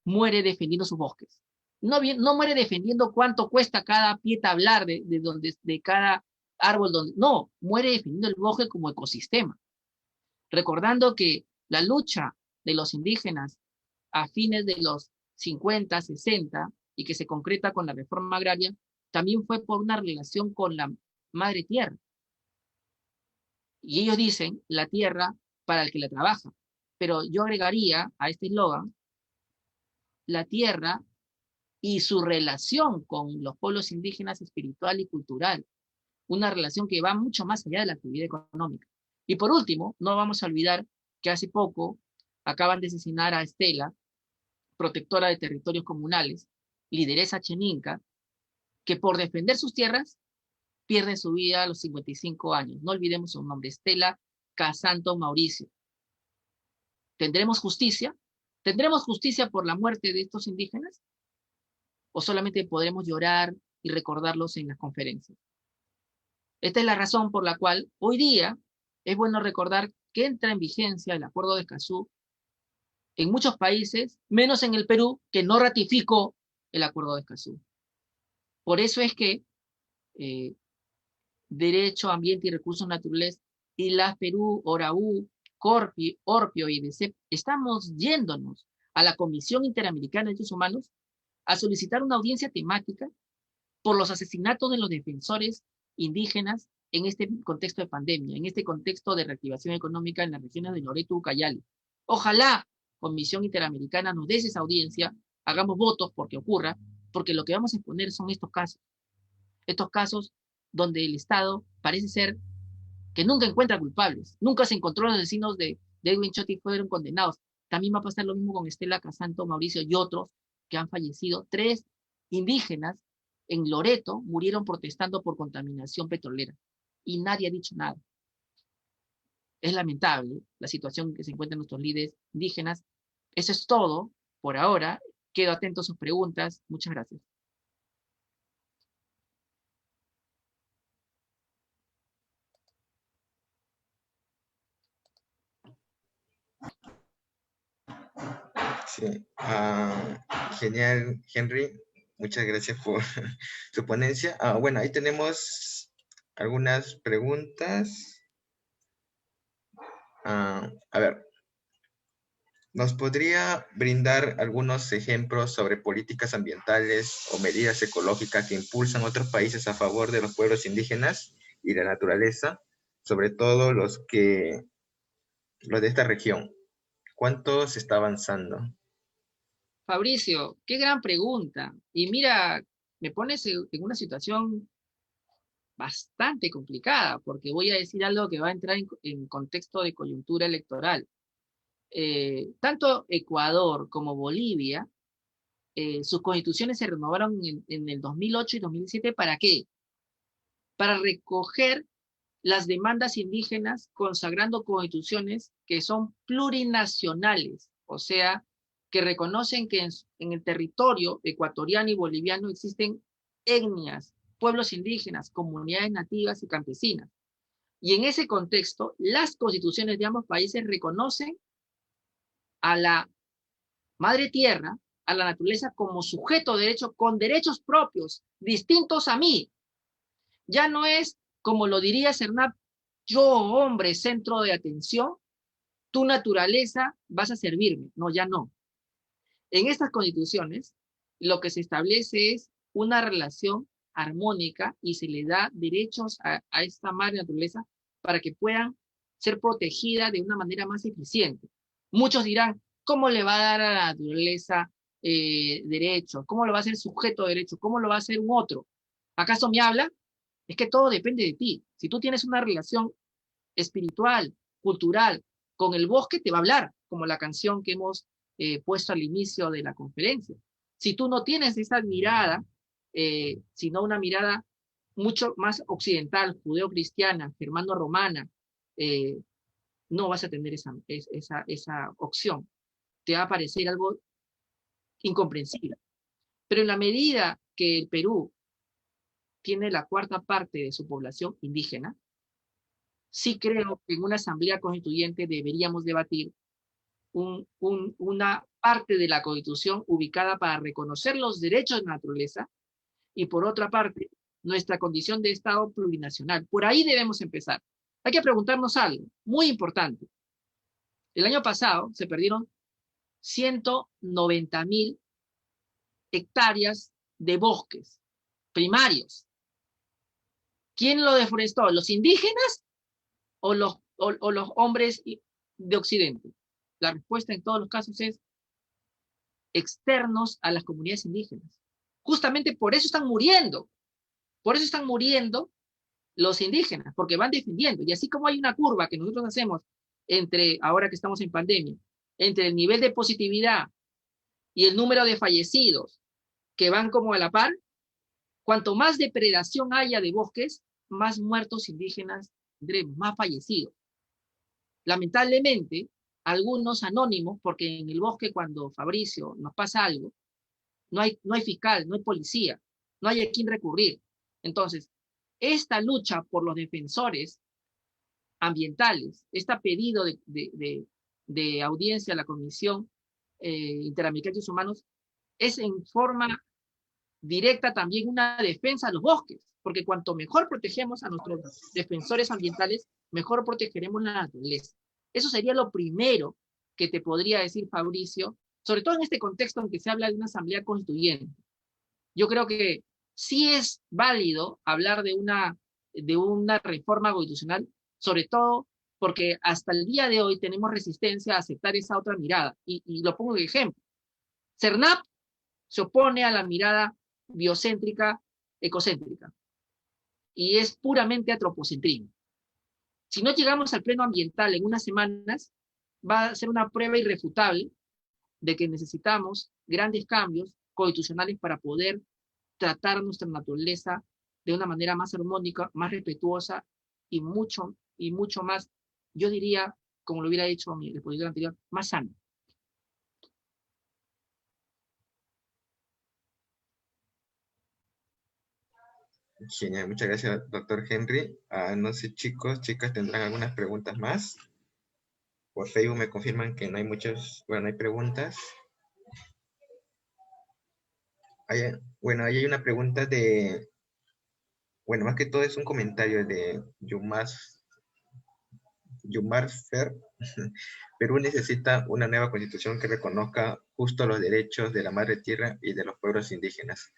defendiendo sus bosques. No muere defendiendo cuánto cuesta cada pie tablar de cada árbol, no, muere defendiendo el bosque como ecosistema. Recordando que la lucha de los indígenas a fines de los 50, 60, y que se concreta con la reforma agraria, también fue por una relación con la madre tierra. Y ellos dicen, la tierra para el que la trabaja. Pero yo agregaría a este eslogan, la tierra y su relación con los pueblos indígenas espiritual y cultural. Una relación que va mucho más allá de la actividad económica. Y por último, no vamos a olvidar que hace poco acaban de asesinar a Estela, protectora de territorios comunales, lideresa cheninca, que por defender sus tierras pierde su vida a los 55 años. No olvidemos su nombre, Estela Casanto Mauricio. ¿Tendremos justicia? ¿Tendremos justicia por la muerte de estos indígenas? ¿O solamente podremos llorar y recordarlos en las conferencias? Esta es la razón por la cual hoy día es bueno recordar que entra en vigencia el Acuerdo de Escazú en muchos países, menos en el Perú, que no ratificó el Acuerdo de Escazú. Por eso es que Derecho, Ambiente y Recursos Naturales, y la Perú, ORAU, Corpi, Orpio y DECEP, estamos yéndonos a la Comisión Interamericana de Derechos Humanos a solicitar una audiencia temática por los asesinatos de los defensores indígenas en este contexto de pandemia, en este contexto de reactivación económica en las regiones de Loreto y Ucayali. Ojalá Comisión Interamericana nos dé esa audiencia, hagamos votos porque ocurra, porque lo que vamos a exponer son estos casos donde el Estado parece ser que nunca encuentra culpables, nunca se encontró los asesinos de Edwin Chota y fueron condenados. También va a pasar lo mismo con Estela Casanto Mauricio y otros que han fallecido. 3 indígenas en Loreto murieron protestando por contaminación petrolera y nadie ha dicho nada. Es lamentable la situación en que se encuentran nuestros líderes indígenas. Eso es todo por ahora. Quedo atento a sus preguntas. Muchas gracias. Sí, genial, Henry. Muchas gracias por su ponencia. Bueno, ahí tenemos algunas preguntas. A ver, ¿nos podría brindar algunos ejemplos sobre políticas ambientales o medidas ecológicas que impulsan otros países a favor de los pueblos indígenas y la naturaleza, sobre todo los de esta región? ¿Cuánto se está avanzando? Fabricio, qué gran pregunta. Y mira, me pones en una situación bastante complicada, porque voy a decir algo que va a entrar en contexto de coyuntura electoral. Tanto Ecuador como Bolivia, sus constituciones se renovaron en el 2008 y 2007, ¿para qué? Para recoger las demandas indígenas, consagrando constituciones que son plurinacionales, o sea, que reconocen que en el territorio ecuatoriano y boliviano existen etnias, pueblos indígenas, comunidades nativas y campesinas. Y en ese contexto, las constituciones de ambos países reconocen a la madre tierra, a la naturaleza como sujeto de derecho, con derechos propios, distintos a mí. Ya no es, como lo diría Cernap, yo, hombre, centro de atención, tu naturaleza vas a servirme. No, ya no. En estas constituciones, lo que se establece es una relación armónica y se le da derechos a esta madre naturaleza para que puedan ser protegida de una manera más eficiente. Muchos dirán, ¿cómo le va a dar a la naturaleza derechos? ¿Cómo lo va a hacer el sujeto de derechos? ¿Cómo lo va a hacer un otro? ¿Acaso me habla? Es que todo depende de ti. Si tú tienes una relación espiritual, cultural, con el bosque, te va a hablar, como la canción que hemos puesto al inicio de la conferencia. Si tú no tienes esa mirada, sino una mirada mucho más occidental, judeo-cristiana, germano-romana, no vas a tener esa opción. Te va a parecer algo incomprensible. Pero en la medida que el Perú tiene la cuarta parte de su población indígena, sí creo que en una asamblea constituyente deberíamos debatir una parte de la Constitución ubicada para reconocer los derechos de la naturaleza y por otra parte nuestra condición de Estado plurinacional. Por ahí debemos empezar. Hay que preguntarnos algo muy importante. El año pasado se perdieron 190.000 hectáreas de bosques primarios. ¿Quién lo deforestó? ¿Los indígenas o los hombres de Occidente? La respuesta en todos los casos es externos a las comunidades indígenas. Justamente por eso están muriendo. Por eso están muriendo los indígenas, porque van defendiendo. Y así como hay una curva que nosotros hacemos entre, ahora que estamos en pandemia, entre el nivel de positividad y el número de fallecidos que van como a la par, cuanto más depredación haya de bosques, más muertos indígenas tendremos, más fallecidos. Lamentablemente, algunos anónimos, porque en el bosque cuando Fabricio nos pasa algo, no hay fiscal, no hay policía, no hay a quién recurrir. Entonces, esta lucha por los defensores ambientales, este pedido de audiencia a la Comisión Interamericana de Derechos Humanos, es en forma directa también una defensa de los bosques, porque cuanto mejor protegemos a nuestros defensores ambientales, mejor protegeremos la naturaleza. Eso sería lo primero que te podría decir, Fabricio, sobre todo en este contexto en que se habla de una asamblea constituyente. Yo creo que sí es válido hablar de una reforma constitucional, sobre todo porque hasta el día de hoy tenemos resistencia a aceptar esa otra mirada. Y lo pongo de ejemplo. CERNAP se opone a la mirada biocéntrica, ecocéntrica, y es puramente antropocentrismo. Si no llegamos al pleno ambiental en unas semanas, va a ser una prueba irrefutable de que necesitamos grandes cambios constitucionales para poder tratar nuestra naturaleza de una manera más armónica, más respetuosa y mucho más, yo diría, como lo hubiera dicho mi expositor anterior, más sana. Genial, muchas gracias, doctor Henry. No sé, chicos, chicas, ¿tendrán algunas preguntas más? Por Facebook me confirman que no hay no hay preguntas. Bueno, ahí hay una pregunta más que todo es un comentario de Yumar Fer. Perú necesita una nueva constitución que reconozca justo los derechos de la madre tierra y de los pueblos indígenas.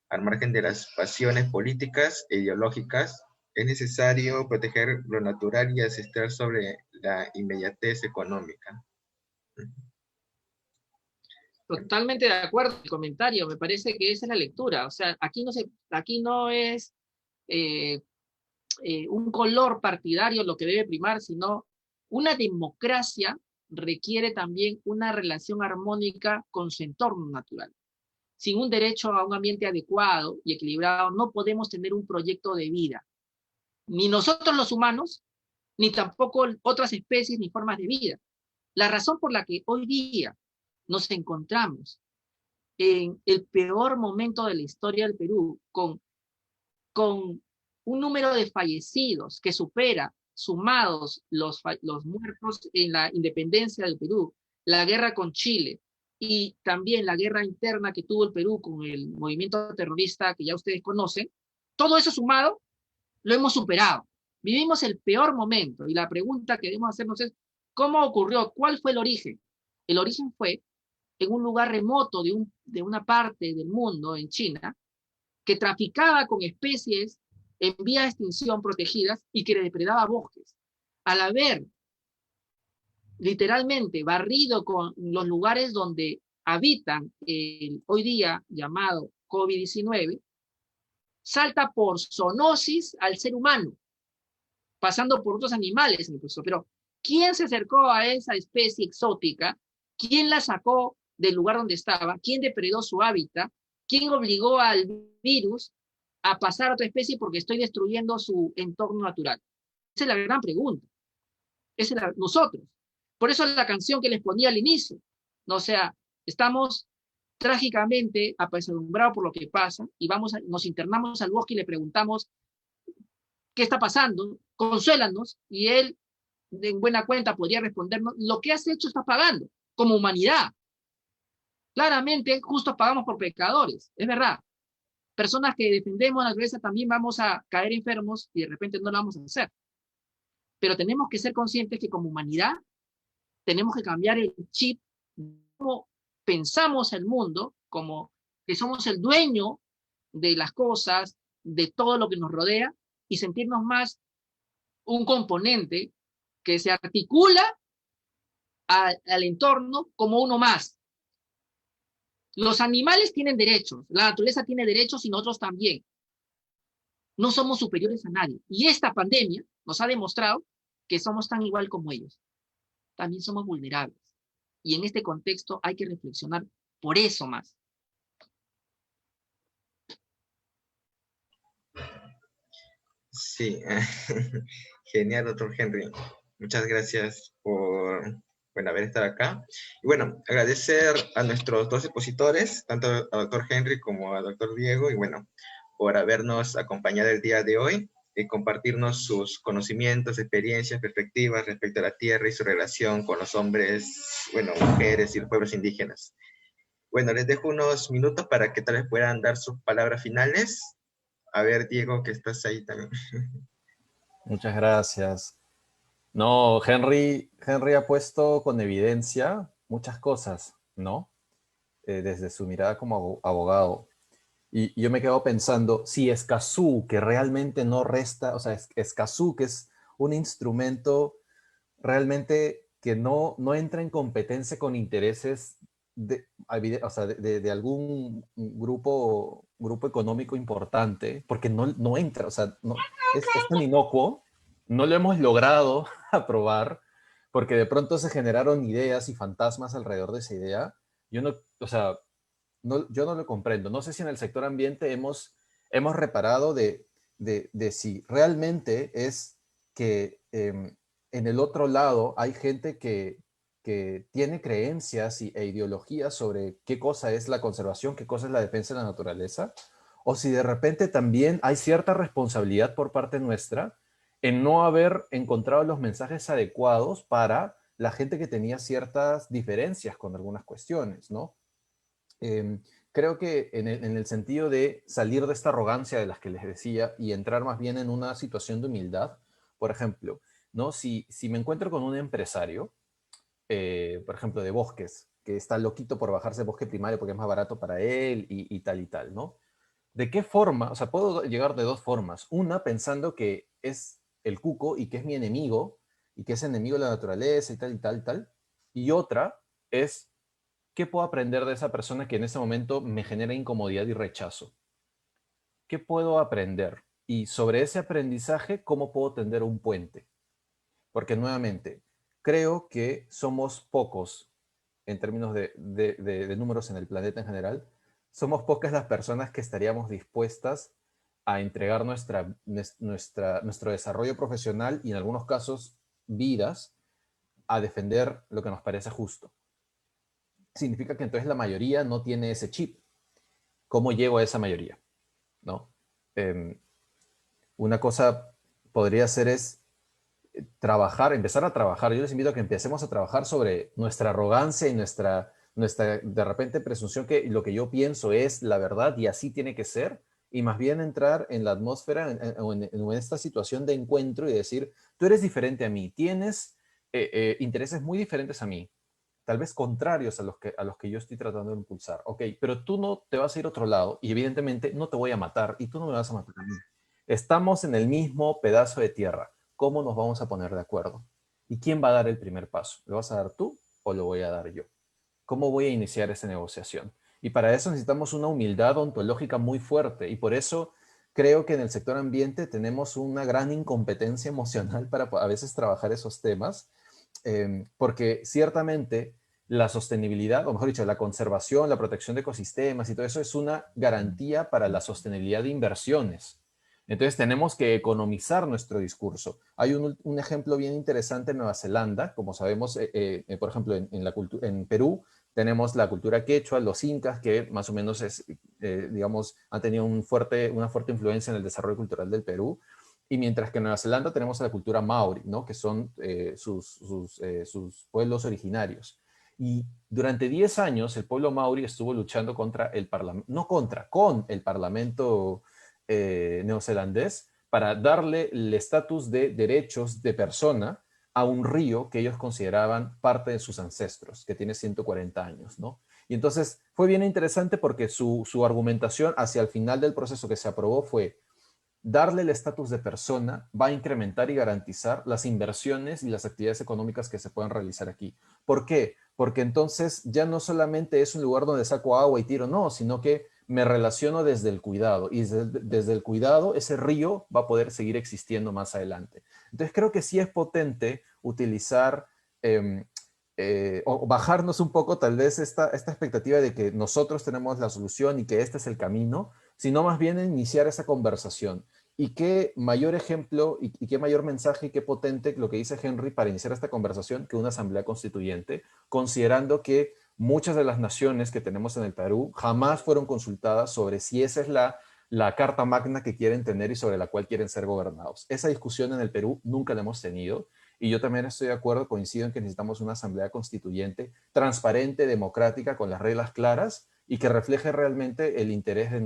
Al margen de las pasiones políticas e ideológicas, es necesario proteger lo natural y ancestral sobre la inmediatez económica. Totalmente de acuerdo con el comentario, me parece que esa es la lectura. O sea, aquí no es un color partidario lo que debe primar, sino una democracia requiere también una relación armónica con su entorno natural. Sin un derecho a un ambiente adecuado y equilibrado, no podemos tener un proyecto de vida. Ni nosotros los humanos, ni tampoco otras especies ni formas de vida. La razón por la que hoy día nos encontramos en el peor momento de la historia del Perú, con un número de fallecidos que supera, sumados los muertos en la independencia del Perú, la guerra con Chile, y también la guerra interna que tuvo el Perú con el movimiento terrorista que ya ustedes conocen, todo eso sumado lo hemos superado. Vivimos el peor momento y la pregunta que debemos hacernos es, ¿cómo ocurrió? ¿Cuál fue el origen? El origen fue en un lugar remoto de una parte del mundo, en China, que traficaba con especies en vía de extinción protegidas y que depredaba bosques. Al haber literalmente barrido con los lugares donde habitan el hoy día llamado COVID-19, salta por zoonosis al ser humano, pasando por otros animales incluso. Pero, ¿quién se acercó a esa especie exótica? ¿Quién la sacó del lugar donde estaba? ¿Quién depredó su hábitat? ¿Quién obligó al virus a pasar a otra especie porque estoy destruyendo su entorno natural? Esa es la gran pregunta. Nosotros. Por eso la canción que les ponía al inicio. ¿No? O sea, estamos trágicamente apesadumbrados por lo que pasa y nos internamos al bosque y le preguntamos qué está pasando, consuélanos, y él en buena cuenta podría respondernos: lo que has hecho estás pagando, como humanidad. Claramente, justos pagamos por pecadores, es verdad. Personas que defendemos la naturaleza también vamos a caer enfermos y de repente no lo vamos a hacer. Pero tenemos que ser conscientes que como humanidad tenemos que cambiar el chip, como pensamos el mundo, como que somos el dueño de las cosas, de todo lo que nos rodea, y sentirnos más un componente que se articula al entorno como uno más. Los animales tienen derechos, la naturaleza tiene derechos y nosotros también. No somos superiores a nadie. Y esta pandemia nos ha demostrado que somos tan igual como ellos. También somos vulnerables. Y en este contexto hay que reflexionar por eso más. Sí, genial, doctor Henry. Muchas gracias por, bueno, haber estado acá. Y bueno, agradecer a nuestros dos expositores, tanto al doctor Henry como al doctor Diego, y bueno, por habernos acompañado el día de hoy y compartirnos sus conocimientos, experiencias, perspectivas respecto a la tierra y su relación con los hombres, bueno, mujeres y los pueblos indígenas. Bueno, les dejo unos minutos para que tal vez puedan dar sus palabras finales. A ver, Diego, que estás ahí también. Muchas gracias. No, Henry ha puesto con evidencia muchas cosas, ¿no? Desde su mirada como abogado. Y yo me quedo pensando, si Escazú, que realmente no resta, o sea, Escazú, que es un instrumento realmente que no entra en competencia con intereses o sea, de algún grupo económico importante, porque no entra, o sea, es tan inocuo, no lo hemos logrado aprobar, porque de pronto se generaron ideas y fantasmas alrededor de esa idea. Yo no, o sea, yo no lo comprendo. No sé si en el sector ambiente hemos reparado de si realmente es que en el otro lado hay gente que tiene creencias e ideologías sobre qué cosa es la conservación, qué cosa es la defensa de la naturaleza, o si de repente también hay cierta responsabilidad por parte nuestra en no haber encontrado los mensajes adecuados para la gente que tenía ciertas diferencias con algunas cuestiones, ¿no? Creo que en el sentido de salir de esta arrogancia de las que les decía y entrar más bien en una situación de humildad, por ejemplo, ¿no? Si me encuentro con un empresario, por ejemplo, de bosques, que está loquito por bajarse bosque primario porque es más barato para él y tal, ¿no? ¿De qué forma? O sea, puedo llegar de dos formas. Una, pensando que es el cuco y que es mi enemigo y que es enemigo de la naturaleza y tal y tal y tal. Y otra es, ¿qué puedo aprender de esa persona que en ese momento me genera incomodidad y rechazo? ¿Qué puedo aprender? Y sobre ese aprendizaje, ¿cómo puedo tender un puente? Porque nuevamente, creo que somos pocos en términos de números en el planeta en general. Somos pocas las personas que estaríamos dispuestas a entregar nuestro desarrollo profesional y en algunos casos vidas a defender lo que nos parece justo. Significa que entonces la mayoría no tiene ese chip. ¿Cómo llego a esa mayoría? ¿No? Una cosa podría ser es empezar a trabajar. Yo les invito a que empecemos a trabajar sobre nuestra arrogancia y nuestra de repente presunción que lo que yo pienso es la verdad y así tiene que ser, y más bien entrar en la atmósfera, en esta situación de encuentro y decir, tú eres diferente a mí, tienes intereses muy diferentes a mí, tal vez contrarios a los que yo estoy tratando de impulsar. Ok, pero tú no te vas a ir a otro lado y evidentemente no te voy a matar y tú no me vas a matar a mí. Estamos en el mismo pedazo de tierra. ¿Cómo nos vamos a poner de acuerdo? ¿Y quién va a dar el primer paso? ¿Lo vas a dar tú o lo voy a dar yo? ¿cómo voy a iniciar esa negociación? Y para eso necesitamos una humildad ontológica muy fuerte, y por eso creo que en el sector ambiente tenemos una gran incompetencia emocional para a veces trabajar esos temas, porque ciertamente la sostenibilidad, o mejor dicho, la conservación, la protección de ecosistemas y todo eso es una garantía para la sostenibilidad de inversiones. Entonces tenemos que economizar nuestro discurso. Hay un ejemplo bien interesante en Nueva Zelanda, como sabemos, por ejemplo, en Perú tenemos la cultura quechua, los incas, que más o menos digamos, han tenido una fuerte influencia en el desarrollo cultural del Perú. Y mientras que en Nueva Zelanda tenemos la cultura maori, ¿no? Que son sus pueblos originarios. Y durante 10 años el pueblo maori estuvo luchando contra el parlamento, no contra, con el parlamento neozelandés para darle el estatus de derechos de persona a un río que ellos consideraban parte de sus ancestros, que tiene 140 años, ¿no? Y entonces fue bien interesante porque su argumentación hacia el final del proceso que se aprobó fue: darle el estatus de persona va a incrementar y garantizar las inversiones y las actividades económicas que se puedan realizar aquí. ¿Por qué? Porque entonces ya no solamente es un lugar donde saco agua y tiro, no, sino que me relaciono desde el cuidado, y desde el cuidado ese río va a poder seguir existiendo más adelante. Entonces creo que sí es potente utilizar o bajarnos un poco tal vez esta expectativa de que nosotros tenemos la solución y que este es el camino, sino más bien iniciar esa conversación. Y qué mayor ejemplo y qué mayor mensaje y qué potente lo que dice Henry para iniciar esta conversación que una asamblea constituyente, considerando que muchas de las naciones que tenemos en el Perú jamás fueron consultadas sobre si esa es la carta magna que quieren tener y sobre la cual quieren ser gobernados. Esa discusión en el Perú nunca la hemos tenido, y yo también estoy de acuerdo, coincido en que necesitamos una asamblea constituyente transparente, democrática, con las reglas claras y que refleje realmente el interés de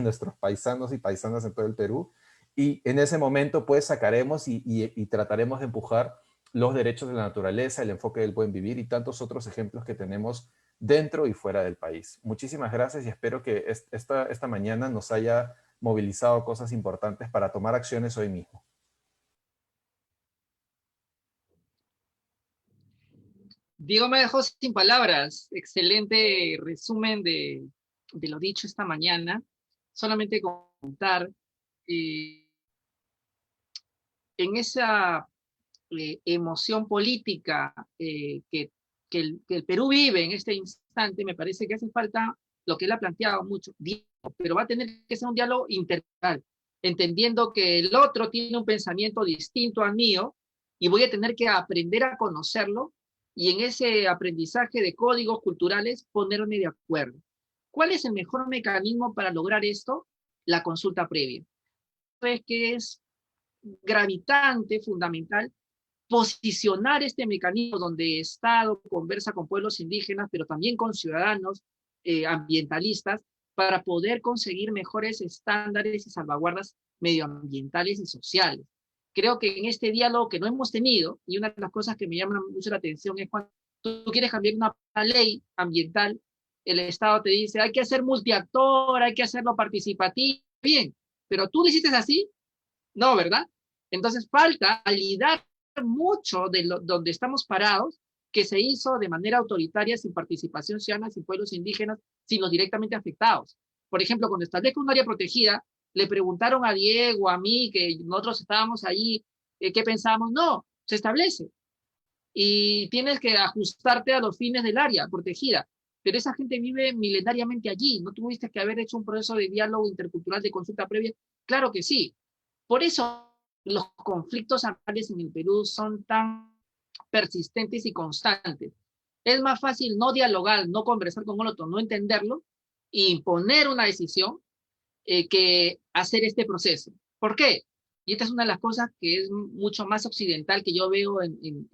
nuestros paisanos y paisanas en todo el Perú. Y en ese momento pues sacaremos y trataremos de empujar los derechos de la naturaleza, el enfoque del buen vivir y tantos otros ejemplos que tenemos dentro y fuera del país. Muchísimas gracias y espero que esta mañana nos haya movilizado cosas importantes para tomar acciones hoy mismo. Diego me dejó sin palabras. Excelente resumen de lo dicho esta mañana. Solamente comentar, en esa emoción política que el Perú vive en este instante, me parece que hace falta lo que él ha planteado mucho, diálogo, pero va a tener que ser un diálogo integral, entendiendo que el otro tiene un pensamiento distinto al mío y voy a tener que aprender a conocerlo y en ese aprendizaje de códigos culturales ponerme de acuerdo. ¿Cuál es el mejor mecanismo para lograr esto? La consulta previa. Es que es gravitante, fundamental, posicionar este mecanismo donde Estado conversa con pueblos indígenas, pero también con ciudadanos ambientalistas, para poder conseguir mejores estándares y salvaguardas medioambientales y sociales. Creo que en este diálogo que no hemos tenido, y una de las cosas que me llama mucho la atención es cuando tú quieres cambiar una ley ambiental, el Estado te dice, hay que hacer multiactor, hay que hacerlo participativo, bien, pero tú lo hiciste así, no, ¿verdad? Entonces falta validar mucho de donde estamos parados, que se hizo de manera autoritaria, sin participación ciudadana, sin pueblos indígenas, sin los directamente afectados. Por ejemplo, cuando establezca un área protegida, le preguntaron a Diego, a mí, que nosotros estábamos allí, ¿qué pensábamos? No, se establece. Y tienes que ajustarte a los fines del área protegida. Pero esa gente vive milenariamente allí. ¿No tuviste que haber hecho un proceso de diálogo intercultural de consulta previa? Claro que sí. Por eso los conflictos agrarios en el Perú son tan persistentes y constantes. Es más fácil no dialogar, no conversar con el otro, no entenderlo, e imponer una decisión que hacer este proceso. ¿Por qué? Y esta es una de las cosas que es mucho más occidental que yo veo en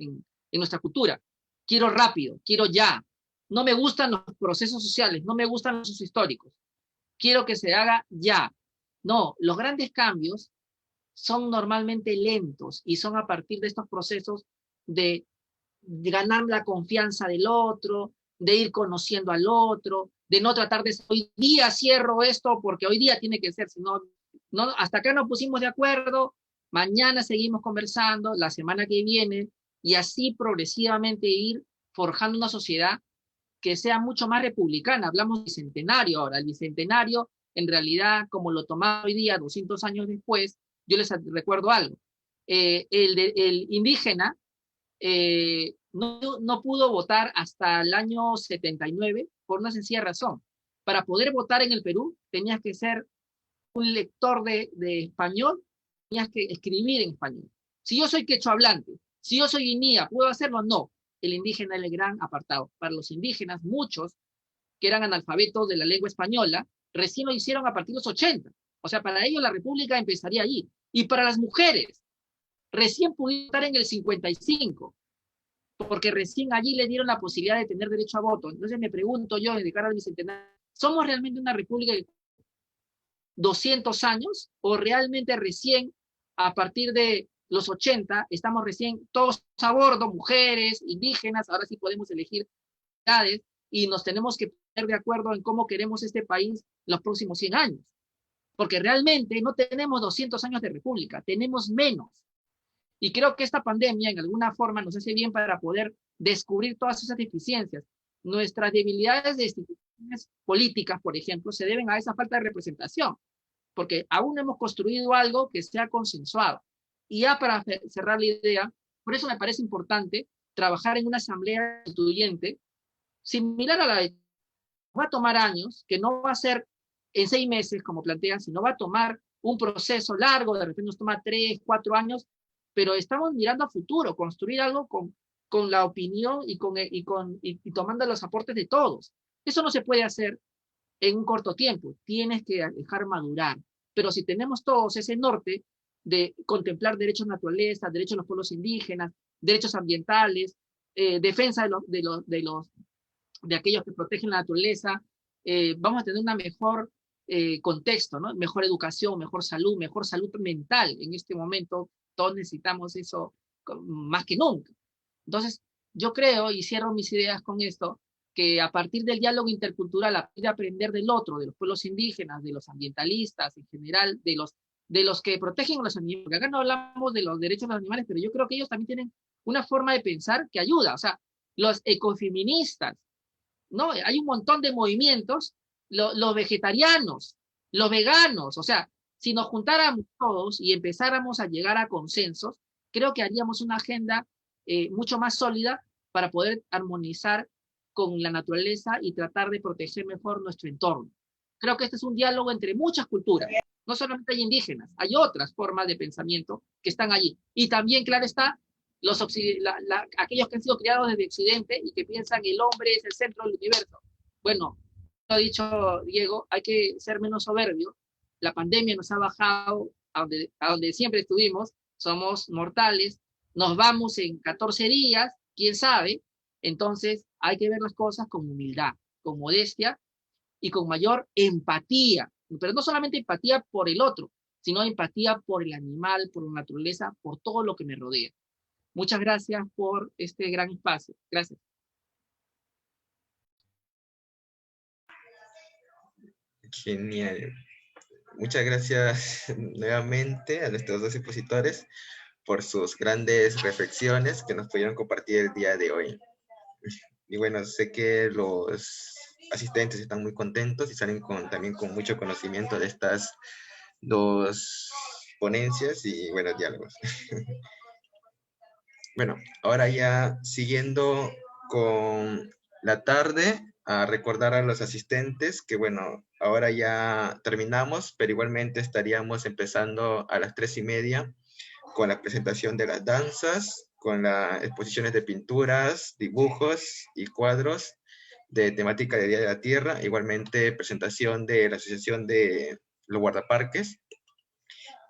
nuestra cultura. Quiero rápido, quiero ya. No me gustan los procesos sociales, no me gustan los procesos históricos. Quiero que se haga ya. No, los grandes cambios son normalmente lentos y son a partir de estos procesos de ganar la confianza del otro, de ir conociendo al otro, de no tratar de hoy día cierro esto porque hoy día tiene que ser, sino no, hasta acá nos pusimos de acuerdo, mañana seguimos conversando, la semana que viene, y así progresivamente ir forjando una sociedad que sea mucho más republicana. Hablamos de bicentenario ahora. El bicentenario, en realidad, como lo tomamos hoy día, 200 años después, yo les recuerdo algo. El indígena no pudo votar hasta el año 79 por una sencilla razón. Para poder votar en el Perú, tenías que ser un lector de español, tenías que escribir en español. Si yo soy quechua hablante, si yo soy guinea, ¿puedo hacerlo? No. El indígena es el gran apartado. Para los indígenas, muchos que eran analfabetos de la lengua española, recién lo hicieron a partir de los 80. O sea, para ellos la república empezaría allí. Y para las mujeres, recién pudieron votar en el 55, porque recién allí le dieron la posibilidad de tener derecho a voto. Entonces me pregunto yo, de cara al bicentenario, ¿somos realmente una república de 200 años o realmente recién a partir de los 80 estamos recién todos a bordo, mujeres, indígenas, ahora sí podemos elegir edades y nos tenemos que poner de acuerdo en cómo queremos este país los próximos 100 años? Porque realmente no tenemos 200 años de república, tenemos menos. Y creo que esta pandemia en alguna forma nos hace bien para poder descubrir todas esas deficiencias. Nuestras debilidades de instituciones políticas, por ejemplo, se deben a esa falta de representación, porque aún no hemos construido algo que sea consensuado. Y ya para cerrar la idea, por eso me parece importante trabajar en una asamblea constituyente similar a la de... Va a tomar años, que no va a ser en 6 meses, como plantean, sino va a tomar un proceso largo, de repente nos toma 3, 4 años, pero estamos mirando a futuro, construir algo con la opinión y tomando los aportes de todos. Eso no se puede hacer en un corto tiempo, tienes que dejar madurar. Pero si tenemos todos ese norte de contemplar derechos de naturaleza, derechos de los pueblos indígenas, derechos ambientales, defensa de aquellos que protegen la naturaleza, vamos a tener un mejor contexto, ¿no? Mejor educación, mejor salud mental. En este momento todos necesitamos eso más que nunca. Entonces, yo creo, y cierro mis ideas con esto, que a partir del diálogo intercultural, a partir de aprender del otro, de los pueblos indígenas, de los ambientalistas en general, de los que protegen a los animales, porque acá no hablamos de los derechos de los animales, pero yo creo que ellos también tienen una forma de pensar que ayuda. O sea, los ecofeministas, ¿no? Hay un montón de movimientos, los vegetarianos, los veganos, o sea, si nos juntáramos todos y empezáramos a llegar a consensos, creo que haríamos una agenda mucho más sólida para poder armonizar con la naturaleza y tratar de proteger mejor nuestro entorno. Creo que este es un diálogo entre muchas culturas. No solamente hay indígenas, hay otras formas de pensamiento que están allí. Y también, claro está, aquellos que han sido criados desde Occidente y que piensan que el hombre es el centro del universo. Bueno, lo ha dicho Diego, hay que ser menos soberbio. La pandemia nos ha bajado a donde siempre estuvimos, somos mortales, nos vamos en 14 días, quién sabe. Entonces hay que ver las cosas con humildad, con modestia y con mayor empatía, pero no solamente empatía por el otro, sino empatía por el animal, por la naturaleza, por todo lo que me rodea. Muchas gracias por este gran espacio. Gracias. Genial. Muchas gracias nuevamente a nuestros dos expositores por sus grandes reflexiones que nos pudieron compartir el día de hoy. Y bueno, sé que los asistentes están muy contentos y salen también con mucho conocimiento de estas dos ponencias y buenos diálogos. Bueno, ahora ya siguiendo con la tarde, a recordar a los asistentes que bueno, ahora ya terminamos, pero igualmente estaríamos empezando a las 3:30 con la presentación de las danzas, con las exposiciones de pinturas, dibujos y cuadros de temática de Día de la Tierra, igualmente presentación de la Asociación de los Guardaparques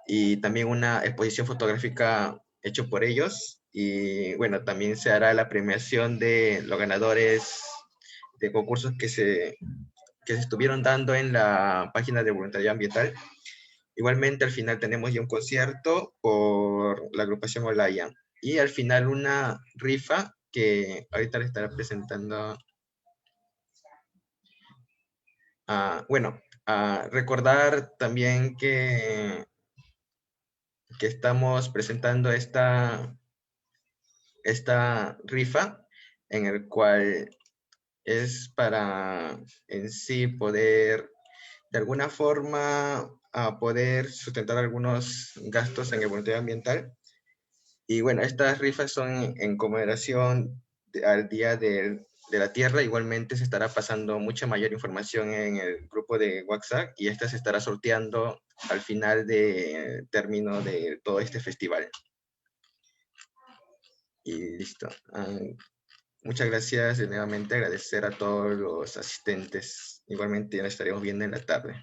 y también una exposición fotográfica hecho por ellos. Y bueno, también se hará la premiación de los ganadores de concursos que se estuvieron dando en la página de Voluntariado Ambiental. Igualmente al final tenemos ya un concierto por la agrupación Olaya. Y al final una rifa que ahorita le estará presentando. Bueno, recordar también que estamos presentando esta rifa en el cual es para en sí poder, de alguna forma, poder sustentar algunos gastos en el voluntariado ambiental. Y bueno, estas rifas son en conmemoración al Día de la Tierra. Igualmente se estará pasando mucha mayor información en el grupo de WhatsApp y esta se estará sorteando al final de término de todo este festival. Y listo. Muchas gracias y nuevamente agradecer a todos los asistentes. Igualmente ya nos estaremos viendo en la tarde.